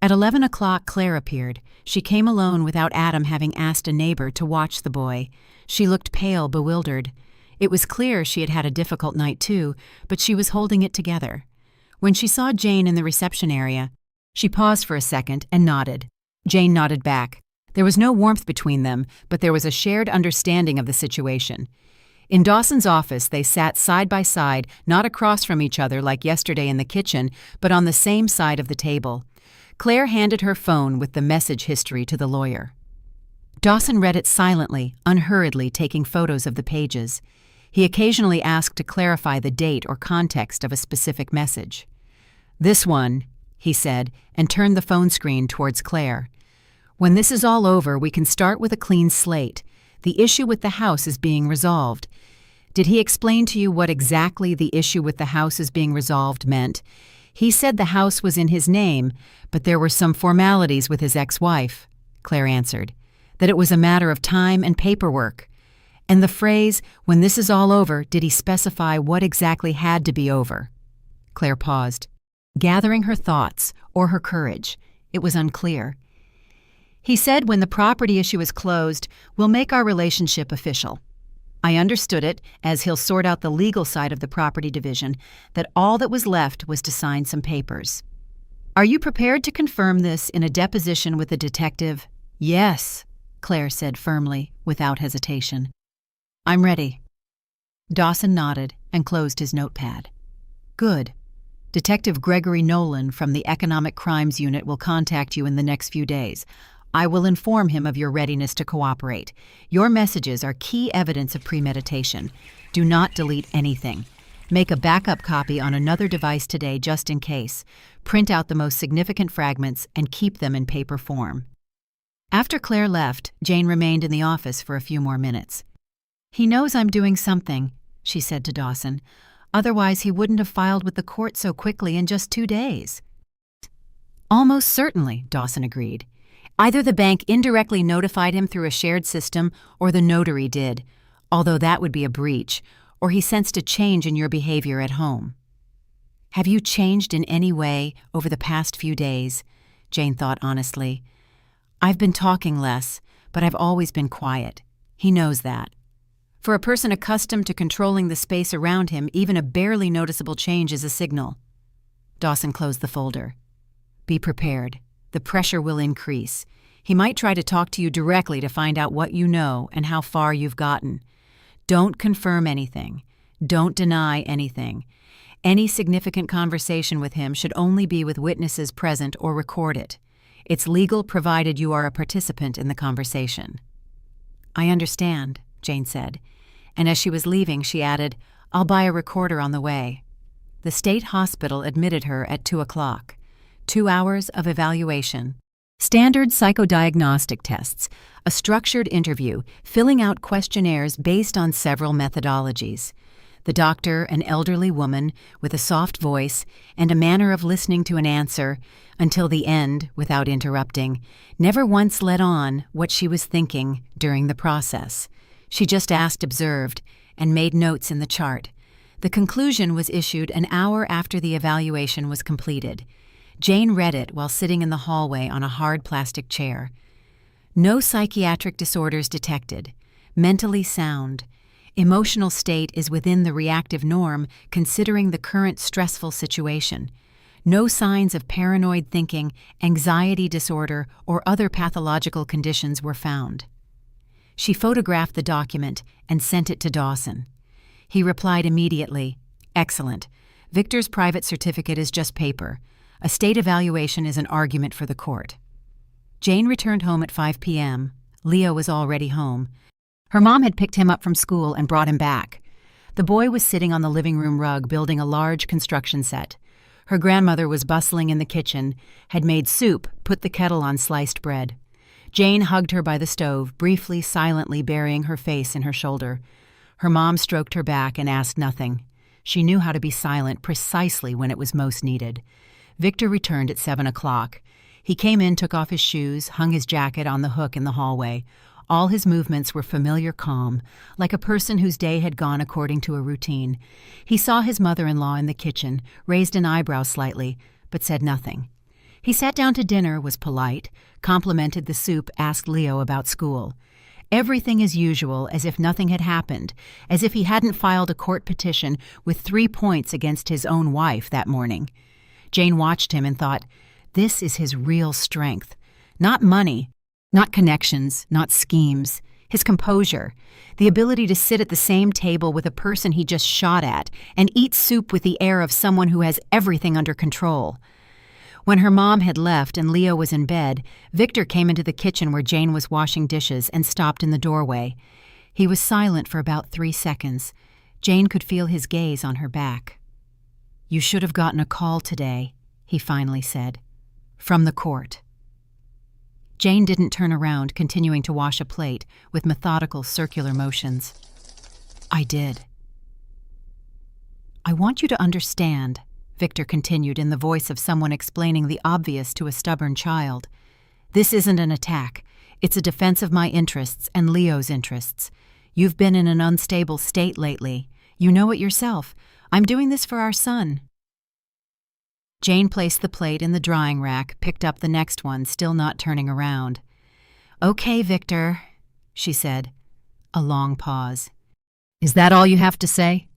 At 11 o'clock, Claire appeared. She came alone without Adam having asked a neighbor to watch the boy. She looked pale, bewildered. It was clear she had had a difficult night too, but she was holding it together. When she saw Jane in the reception area, she paused for a second and nodded. Jane nodded back. There was no warmth between them, but there was a shared understanding of the situation. In Dawson's office, they sat side by side, not across from each other like yesterday in the kitchen, but on the same side of the table. Claire handed her phone with the message history to the lawyer. Dawson read it silently, unhurriedly, taking photos of the pages. He occasionally asked to clarify the date or context of a specific message. "This one," he said, and turned the phone screen towards Claire. "When this is all over, we can start with a clean slate. The issue with the house is being resolved." "Did he explain to you what exactly the issue with the house is being resolved meant?" "He said the house was in his name, but there were some formalities with his ex-wife," Claire answered. "That it was a matter of time and paperwork." "And the phrase, 'when this is all over,' did he specify what exactly had to be over?" Claire paused, gathering her thoughts or her courage. It was unclear. "He said when the property issue is closed, we'll make our relationship official. I understood it, as he'll sort out the legal side of the property division, that all that was left was to sign some papers." "Are you prepared to confirm this in a deposition with a detective?" "Yes," Claire said firmly, without hesitation. "I'm ready." Dawson nodded and closed his notepad. "Good. Detective Gregory Nolan from the Economic Crimes Unit will contact you in the next few days. I will inform him of your readiness to cooperate. Your messages are key evidence of premeditation. Do not delete anything. Make a backup copy on another device today just in case. Print out the most significant fragments and keep them in paper form." After Claire left, Jane remained in the office for a few more minutes. "He knows I'm doing something," she said to Dawson. "Otherwise he wouldn't have filed with the court so quickly in just 2 days." "Almost certainly," Dawson agreed. "Either the bank indirectly notified him through a shared system or the notary did, although that would be a breach, or he sensed a change in your behavior at home." "Have you changed in any way over the past few days?" Jane thought honestly. "I've been talking less, but I've always been quiet. He knows that. For a person accustomed to controlling the space around him, even a barely noticeable change is a signal." Dawson closed the folder. Be prepared. The pressure will increase. He might try to talk to you directly to find out what you know and how far you've gotten. Don't confirm anything. Don't deny anything. Any significant conversation with him should only be with witnesses present or record it. It's legal provided you are a participant in the conversation. I understand, Jane said, and as she was leaving, she added, I'll buy a recorder on the way. The state hospital admitted her at 2 o'clock. 2 hours of evaluation. Standard psychodiagnostic tests, a structured interview, filling out questionnaires based on several methodologies. The doctor, an elderly woman with a soft voice and a manner of listening to an answer until the end without interrupting, never once let on what she was thinking during the process. She just asked, observed, and made notes in the chart. The conclusion was issued an hour after the evaluation was completed. Jane read it while sitting in the hallway on a hard plastic chair. No psychiatric disorders detected. Mentally sound. Emotional state is within the reactive norm considering the current stressful situation. No signs of paranoid thinking, anxiety disorder, or other pathological conditions were found. She photographed the document and sent it to Dawson. He replied immediately, Excellent. Victor's private certificate is just paper. A state evaluation is an argument for the court. Jane returned home at 5 p.m. Leo was already home. Her mom had picked him up from school and brought him back. The boy was sitting on the living room rug building a large construction set. Her grandmother was bustling in the kitchen, had made soup, put the kettle on sliced bread. Jane hugged her by the stove, briefly, silently burying her face in her shoulder. Her mom stroked her back and asked nothing. She knew how to be silent precisely when it was most needed. Victor returned at 7 o'clock. He came in, took off his shoes, hung his jacket on the hook in the hallway. All his movements were familiar calm, like a person whose day had gone according to a routine. He saw his mother-in-law in the kitchen, raised an eyebrow slightly, but said nothing. He sat down to dinner, was polite, complimented the soup, asked Leo about school. Everything as usual, as if nothing had happened, as if he hadn't filed a court petition with 3 points against his own wife that morning. Jane watched him and thought, this is his real strength. Not money, not connections, not schemes. His composure, the ability to sit at the same table with a person he just shot at and eat soup with the air of someone who has everything under control. When her mom had left and Leo was in bed, Victor came into the kitchen where Jane was washing dishes and stopped in the doorway. He was silent for about 3 seconds. Jane could feel his gaze on her back. You should have gotten a call today, he finally said. From the court. Jane didn't turn around, continuing to wash a plate with methodical circular motions. I did. I want you to understand, Victor continued in the voice of someone explaining the obvious to a stubborn child. This isn't an attack. It's a defense of my interests and Leo's interests. You've been in an unstable state lately. You know it yourself. I'm doing this for our son. Jane placed the plate in the drying rack, picked up the next one, still not turning around. Okay, Victor, she said. A long pause. Is that all you have to say?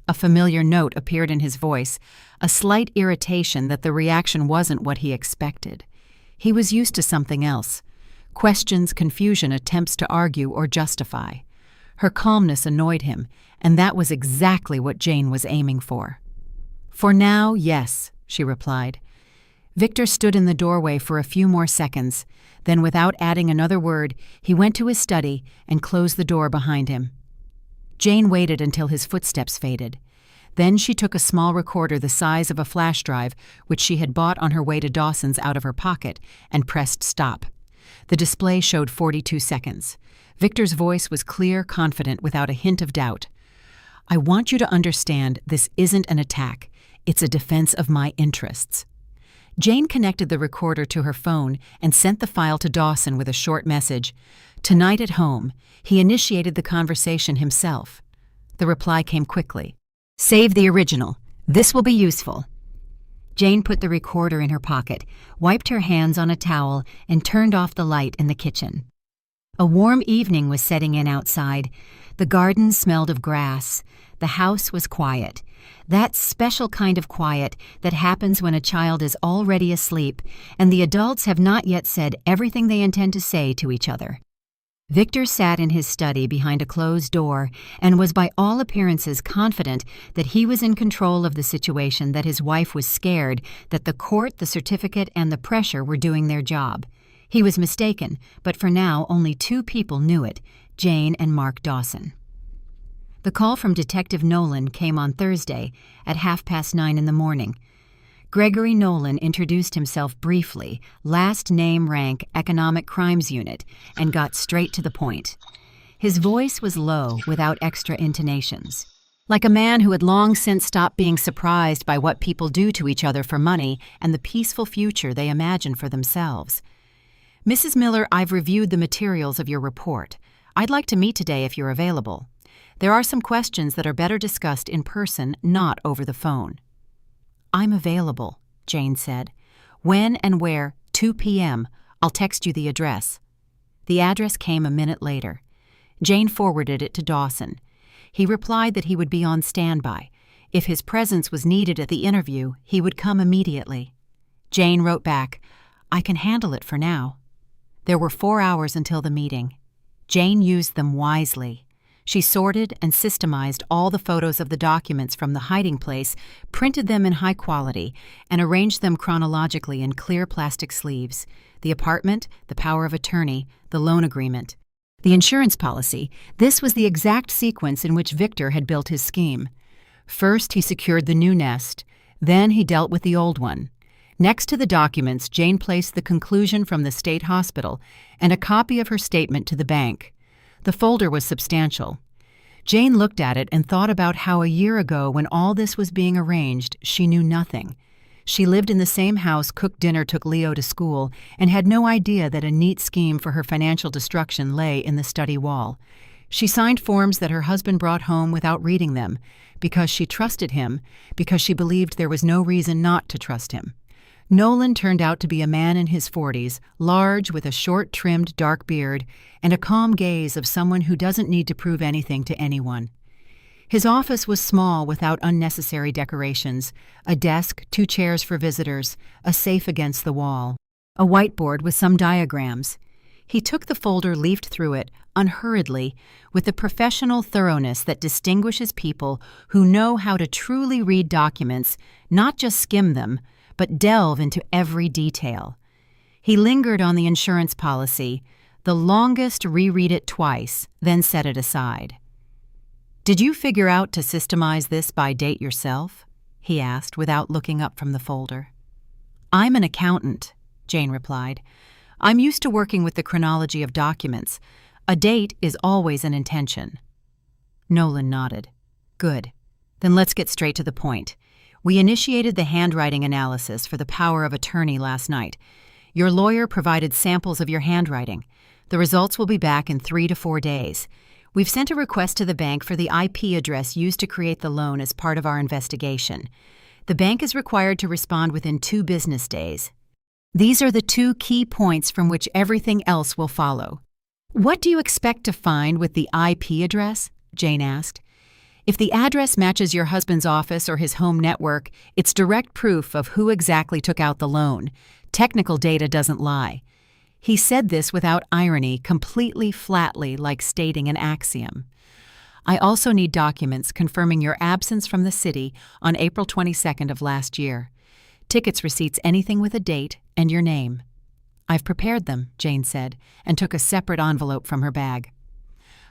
A familiar note appeared in his voice, a slight irritation that the reaction wasn't what he expected. He was used to something else. Questions, confusion, attempts to argue or justify. Her calmness annoyed him, and that was exactly what Jane was aiming for. For now, yes, she replied. Victor stood in the doorway for a few more seconds. Then, without adding another word, he went to his study and closed the door behind him. Jane waited until his footsteps faded. Then she took a small recorder the size of a flash drive, which she had bought on her way to Dawson's, out of her pocket, and pressed stop. The display showed 42 seconds. Victor's voice was clear, confident, without a hint of doubt. I want you to understand this isn't an attack. It's a defense of my interests. Jane connected the recorder to her phone and sent the file to Dawson with a short message. Tonight at home, he initiated the conversation himself. The reply came quickly. Save the original. This will be useful. Jane put the recorder in her pocket, wiped her hands on a towel, and turned off the light in the kitchen. A warm evening was setting in outside. The garden smelled of grass. The house was quiet. That special kind of quiet that happens when a child is already asleep and the adults have not yet said everything they intend to say to each other. Victor sat in his study behind a closed door and was by all appearances confident that he was in control of the situation, that his wife was scared, that the court, the certificate, and the pressure were doing their job. He was mistaken, but for now only two people knew it, Jane and Mark Dawson. The call from Detective Nolan came on Thursday at 9:30 in the morning. Gregory Nolan introduced himself briefly, last name rank Economic Crimes Unit, and got straight to the point. His voice was low, without extra intonations. Like a man who had long since stopped being surprised by what people do to each other for money and the peaceful future they imagine for themselves. "Mrs. Miller, I've reviewed the materials of your report. I'd like to meet today if you're available. There are some questions that are better discussed in person, not over the phone." "I'm available," Jane said. "When and where?" 2 p.m. I'll text you the address." The address came a minute later. Jane forwarded it to Dawson. He replied that he would be on standby. If his presence was needed at the interview, he would come immediately. Jane wrote back, "I can handle it for now." There were 4 hours until the meeting. Jane used them wisely. She sorted and systemized all the photos of the documents from the hiding place, printed them in high quality, and arranged them chronologically in clear plastic sleeves. The apartment, the power of attorney, the loan agreement. The insurance policy. This was the exact sequence in which Victor had built his scheme. First, he secured the new nest. Then he dealt with the old one. Next to the documents, Jane placed the conclusion from the state hospital and a copy of her statement to the bank. The folder was substantial. Jane looked at it and thought about how a year ago, when all this was being arranged, she knew nothing. She lived in the same house, cooked dinner, took Leo to school, and had no idea that a neat scheme for her financial destruction lay in the study wall. She signed forms that her husband brought home without reading them, because she trusted him, because she believed there was no reason not to trust him. Nolan turned out to be a man in his 40s, large, with a short-trimmed dark beard and a calm gaze of someone who doesn't need to prove anything to anyone. His office was small, without unnecessary decorations: a desk, 2 chairs for visitors, a safe against the wall, a whiteboard with some diagrams. He took the folder, leafed through it, unhurriedly, with the professional thoroughness that distinguishes people who know how to truly read documents, not just skim them, but delve into every detail. He lingered on the insurance policy, the longest reread it twice, then set it aside. "Did you figure out to systemize this by date yourself?" he asked, without looking up from the folder. "I'm an accountant," Jane replied. "I'm used to working with the chronology of documents. A date is always an intention." Nolan nodded. "Good. Then let's get straight to the point. We initiated the handwriting analysis for the power of attorney last night. Your lawyer provided samples of your handwriting. The results will be back in 3 to 4 days. We've sent a request to the bank for the IP address used to create the loan as part of our investigation. The bank is required to respond within 2 business days. These are the 2 key points from which everything else will follow." "What do you expect to find with the IP address?" Jane asked. "If the address matches your husband's office or his home network, it's direct proof of who exactly took out the loan. Technical data doesn't lie." He said this without irony, completely flatly, like stating an axiom. "I also need documents confirming your absence from the city on April 22nd of last year. Tickets, receipts, anything with a date, and your name." "I've prepared them," Jane said, and took a separate envelope from her bag.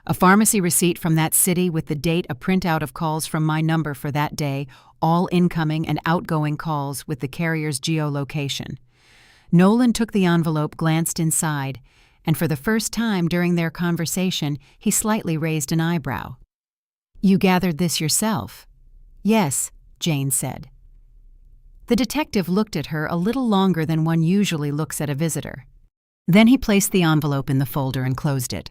"A pharmacy receipt from that city with the date, a printout of calls from my number for that day, all incoming and outgoing calls with the carrier's geolocation." Nolan took the envelope, glanced inside, and for the first time during their conversation, he slightly raised an eyebrow. "You gathered this yourself?" "Yes," Jane said. The detective looked at her a little longer than one usually looks at a visitor. Then he placed the envelope in the folder and closed it.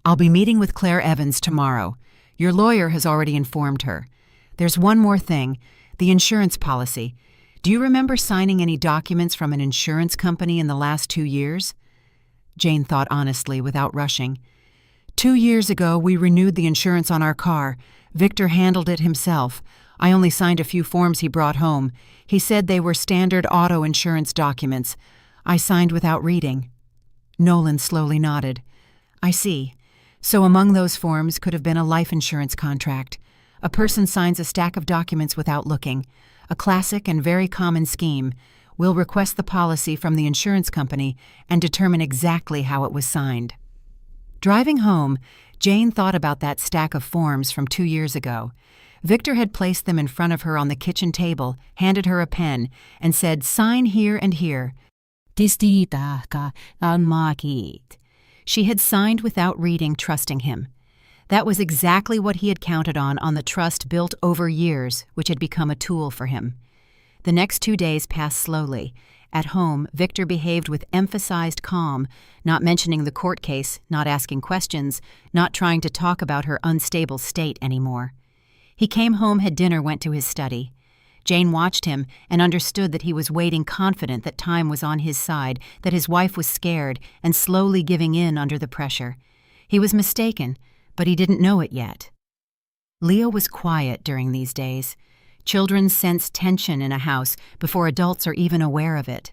"I'll be meeting with Claire Evans tomorrow. Your lawyer has already informed her. There's one more thing, the insurance policy. Do you remember signing any documents from an insurance company in the last 2 years?" Jane thought honestly, without rushing. 2 years ago, we renewed the insurance on our car. Victor handled it himself. I only signed a few forms he brought home. He said they were standard auto insurance documents. I signed without reading. Nolan slowly nodded. I see. So among those forms could have been a life insurance contract. A person signs a stack of documents without looking. A classic and very common scheme. We'll request the policy from the insurance company and determine exactly how it was signed. Driving home, Jane thought about that stack of forms from 2 years ago. Victor had placed them in front of her on the kitchen table, handed her a pen, and said, "Sign here and here." She had signed without reading, trusting him. That was exactly what he had counted on the trust built over years, which had become a tool for him. The next 2 days passed slowly. At home, Victor behaved with emphasized calm, not mentioning the court case, not asking questions, not trying to talk about her unstable state anymore. He came home, had dinner, went to his study. Jane watched him and understood that he was waiting, confident that time was on his side, that his wife was scared and slowly giving in under the pressure. He was mistaken, but he didn't know it yet. Leo was quiet during these days. Children sense tension in a house before adults are even aware of it.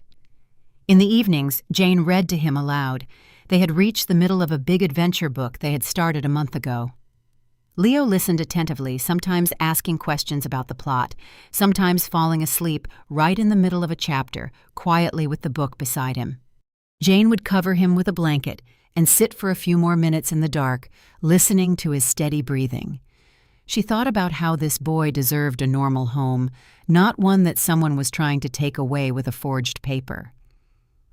In the evenings, Jane read to him aloud. They had reached the middle of a big adventure book they had started a month ago. Leo listened attentively, sometimes asking questions about the plot, sometimes falling asleep right in the middle of a chapter, quietly with the book beside him. Jane would cover him with a blanket and sit for a few more minutes in the dark, listening to his steady breathing. She thought about how this boy deserved a normal home, not one that someone was trying to take away with a forged paper.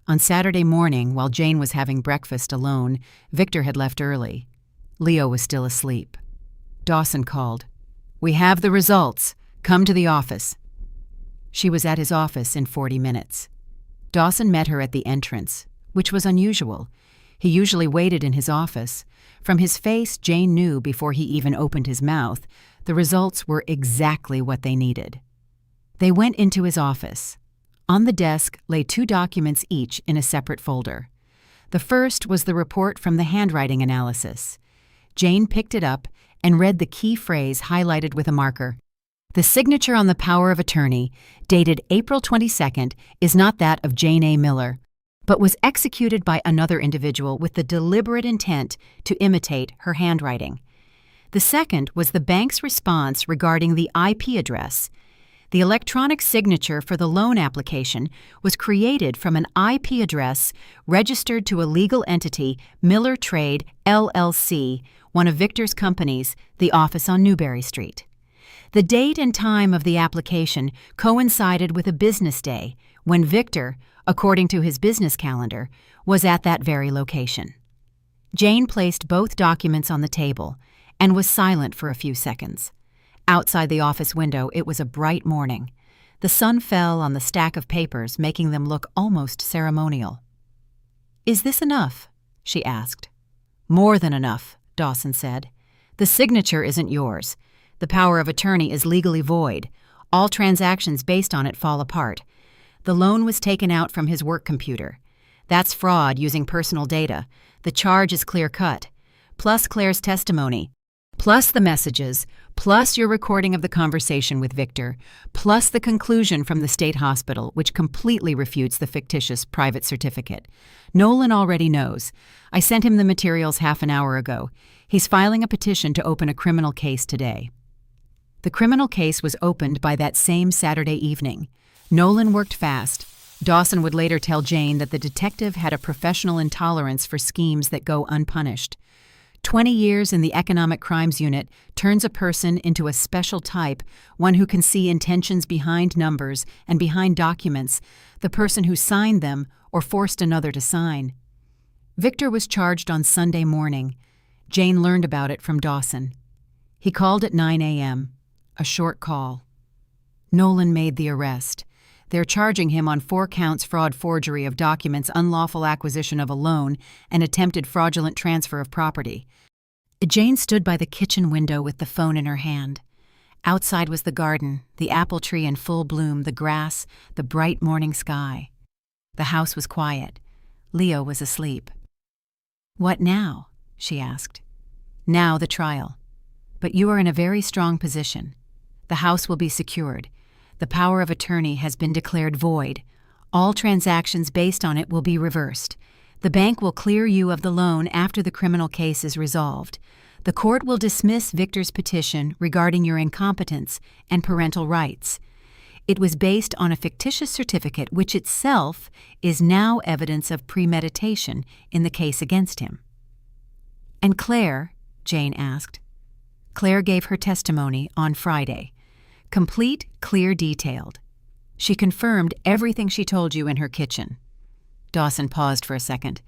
On Saturday morning, while Jane was having breakfast alone, Victor had left early. Leo was still asleep. Dawson called. "We have the results. Come to the office." She was at his office in 40 minutes. Dawson met her at the entrance, which was unusual. He usually waited in his office. From his face, Jane knew before he even opened his mouth, the results were exactly what they needed. They went into his office. On the desk lay 2 documents each in a separate folder. The first was the report from the handwriting analysis. Jane picked it up and read the key phrase highlighted with a marker. The signature on the power of attorney, dated April 22nd, is not that of Jane A. Miller, but was executed by another individual with the deliberate intent to imitate her handwriting. The second was the bank's response regarding the IP address. The electronic signature for the loan application was created from an IP address registered to a legal entity, Miller Trade, LLC, one of Victor's companies, the office on Newberry Street. The date and time of the application coincided with a business day when Victor, according to his business calendar, was at that very location. Jane placed both documents on the table and was silent for a few seconds. Outside the office window, it was a bright morning. The sun fell on the stack of papers, making them look almost ceremonial. "Is this enough?" she asked. "More than enough," Dawson said. "The signature isn't yours. The power of attorney is legally void. All transactions based on it fall apart. The loan was taken out from his work computer. That's fraud using personal data. The charge is clear-cut. Plus Claire's testimony. Plus the messages, plus your recording of the conversation with Victor, plus the conclusion from the state hospital, which completely refutes the fictitious private certificate. Nolan already knows. I sent him the materials half an hour ago. He's filing a petition to open a criminal case today." The criminal case was opened by that same Saturday evening. Nolan worked fast. Dawson would later tell Jane that the detective had a professional intolerance for schemes that go unpunished. 20 years in the Economic Crimes Unit turns a person into a special type, one who can see intentions behind numbers and behind documents, the person who signed them or forced another to sign. Victor was charged on Sunday morning. Jane learned about it from Dawson. He called at 9 a.m., a short call. Nolan made the arrest. They're charging him on 4 counts: fraud, forgery of documents, unlawful acquisition of a loan, and attempted fraudulent transfer of property. Jane stood by the kitchen window with the phone in her hand. Outside was the garden, the apple tree in full bloom, the grass, the bright morning sky. The house was quiet. Leo was asleep. "What now?" she asked. Now the trial. But you are in a very strong position. The house will be secured. The power of attorney has been declared void. All transactions based on it will be reversed. The bank will clear you of the loan after the criminal case is resolved. The court will dismiss Victor's petition regarding your incompetence and parental rights. It was based on a fictitious certificate which itself is now evidence of premeditation in the case against him. And Claire, Jane asked. Claire gave her testimony on Friday. Complete, clear, detailed. She confirmed everything she told you in her kitchen. Dawson paused for a second.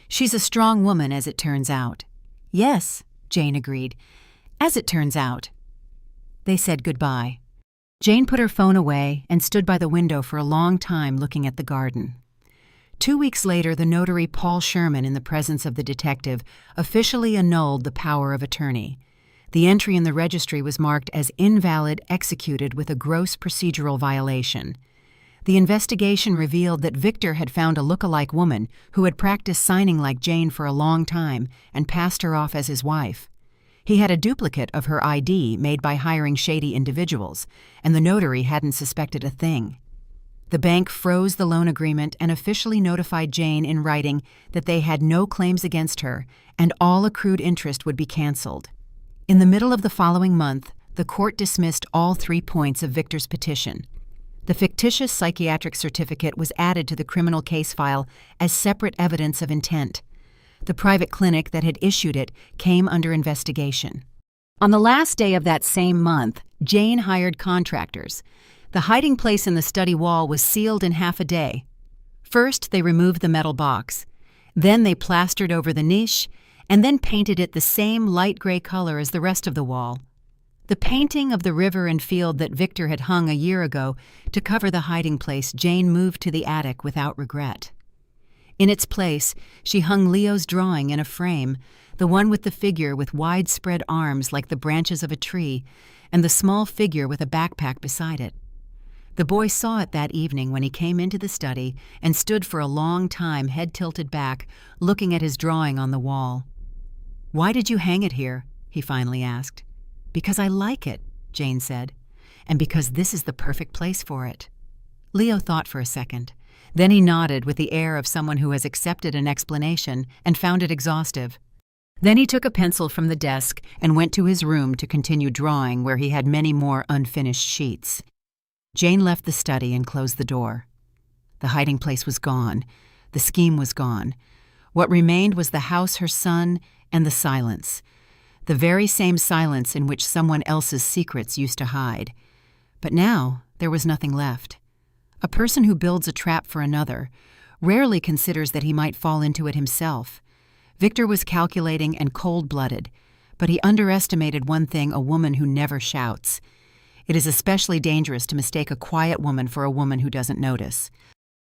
She's a strong woman, as it turns out. Yes, Jane agreed. As it turns out. They said goodbye. Jane put her phone away and stood by the window for a long time looking at the garden. 2 weeks later, the notary Paul Sherman, in the presence of the detective, officially annulled the power of attorney. The entry in the registry was marked as invalid, executed with a gross procedural violation. The investigation revealed that Victor had found a look-alike woman who had practiced signing like Jane for a long time and passed her off as his wife. He had a duplicate of her ID made by hiring shady individuals, and the notary hadn't suspected a thing. The bank froze the loan agreement and officially notified Jane in writing that they had no claims against her and all accrued interest would be canceled. In the middle of the following month, the court dismissed all 3 points of Victor's petition. The fictitious psychiatric certificate was added to the criminal case file as separate evidence of intent. The private clinic that had issued it came under investigation. On the last day of that same month, Jane hired contractors. The hiding place in the study wall was sealed in half a day. First, they removed the metal box. Then they plastered over the niche, and then painted it the same light gray color as the rest of the wall. The painting of the river and field that Victor had hung a year ago to cover the hiding place Jane moved to the attic without regret. In its place, she hung Leo's drawing in a frame, the one with the figure with widespread arms like the branches of a tree, and the small figure with a backpack beside it. The boy saw it that evening when he came into the study and stood for a long time head tilted back, looking at his drawing on the wall. "Why did you hang it here?" he finally asked. "Because I like it," Jane said, "and because this is the perfect place for it." Leo thought for a second. Then he nodded with the air of someone who has accepted an explanation and found it exhaustive. Then he took a pencil from the desk and went to his room to continue drawing where he had many more unfinished sheets. Jane left the study and closed the door. The hiding place was gone. The scheme was gone. What remained was the house, her son, and the silence. The very same silence in which someone else's secrets used to hide. But now there was nothing left. A person who builds a trap for another rarely considers that he might fall into it himself. Victor was calculating and cold-blooded, but he underestimated one thing: a woman who never shouts. It is especially dangerous to mistake a quiet woman for a woman who doesn't notice.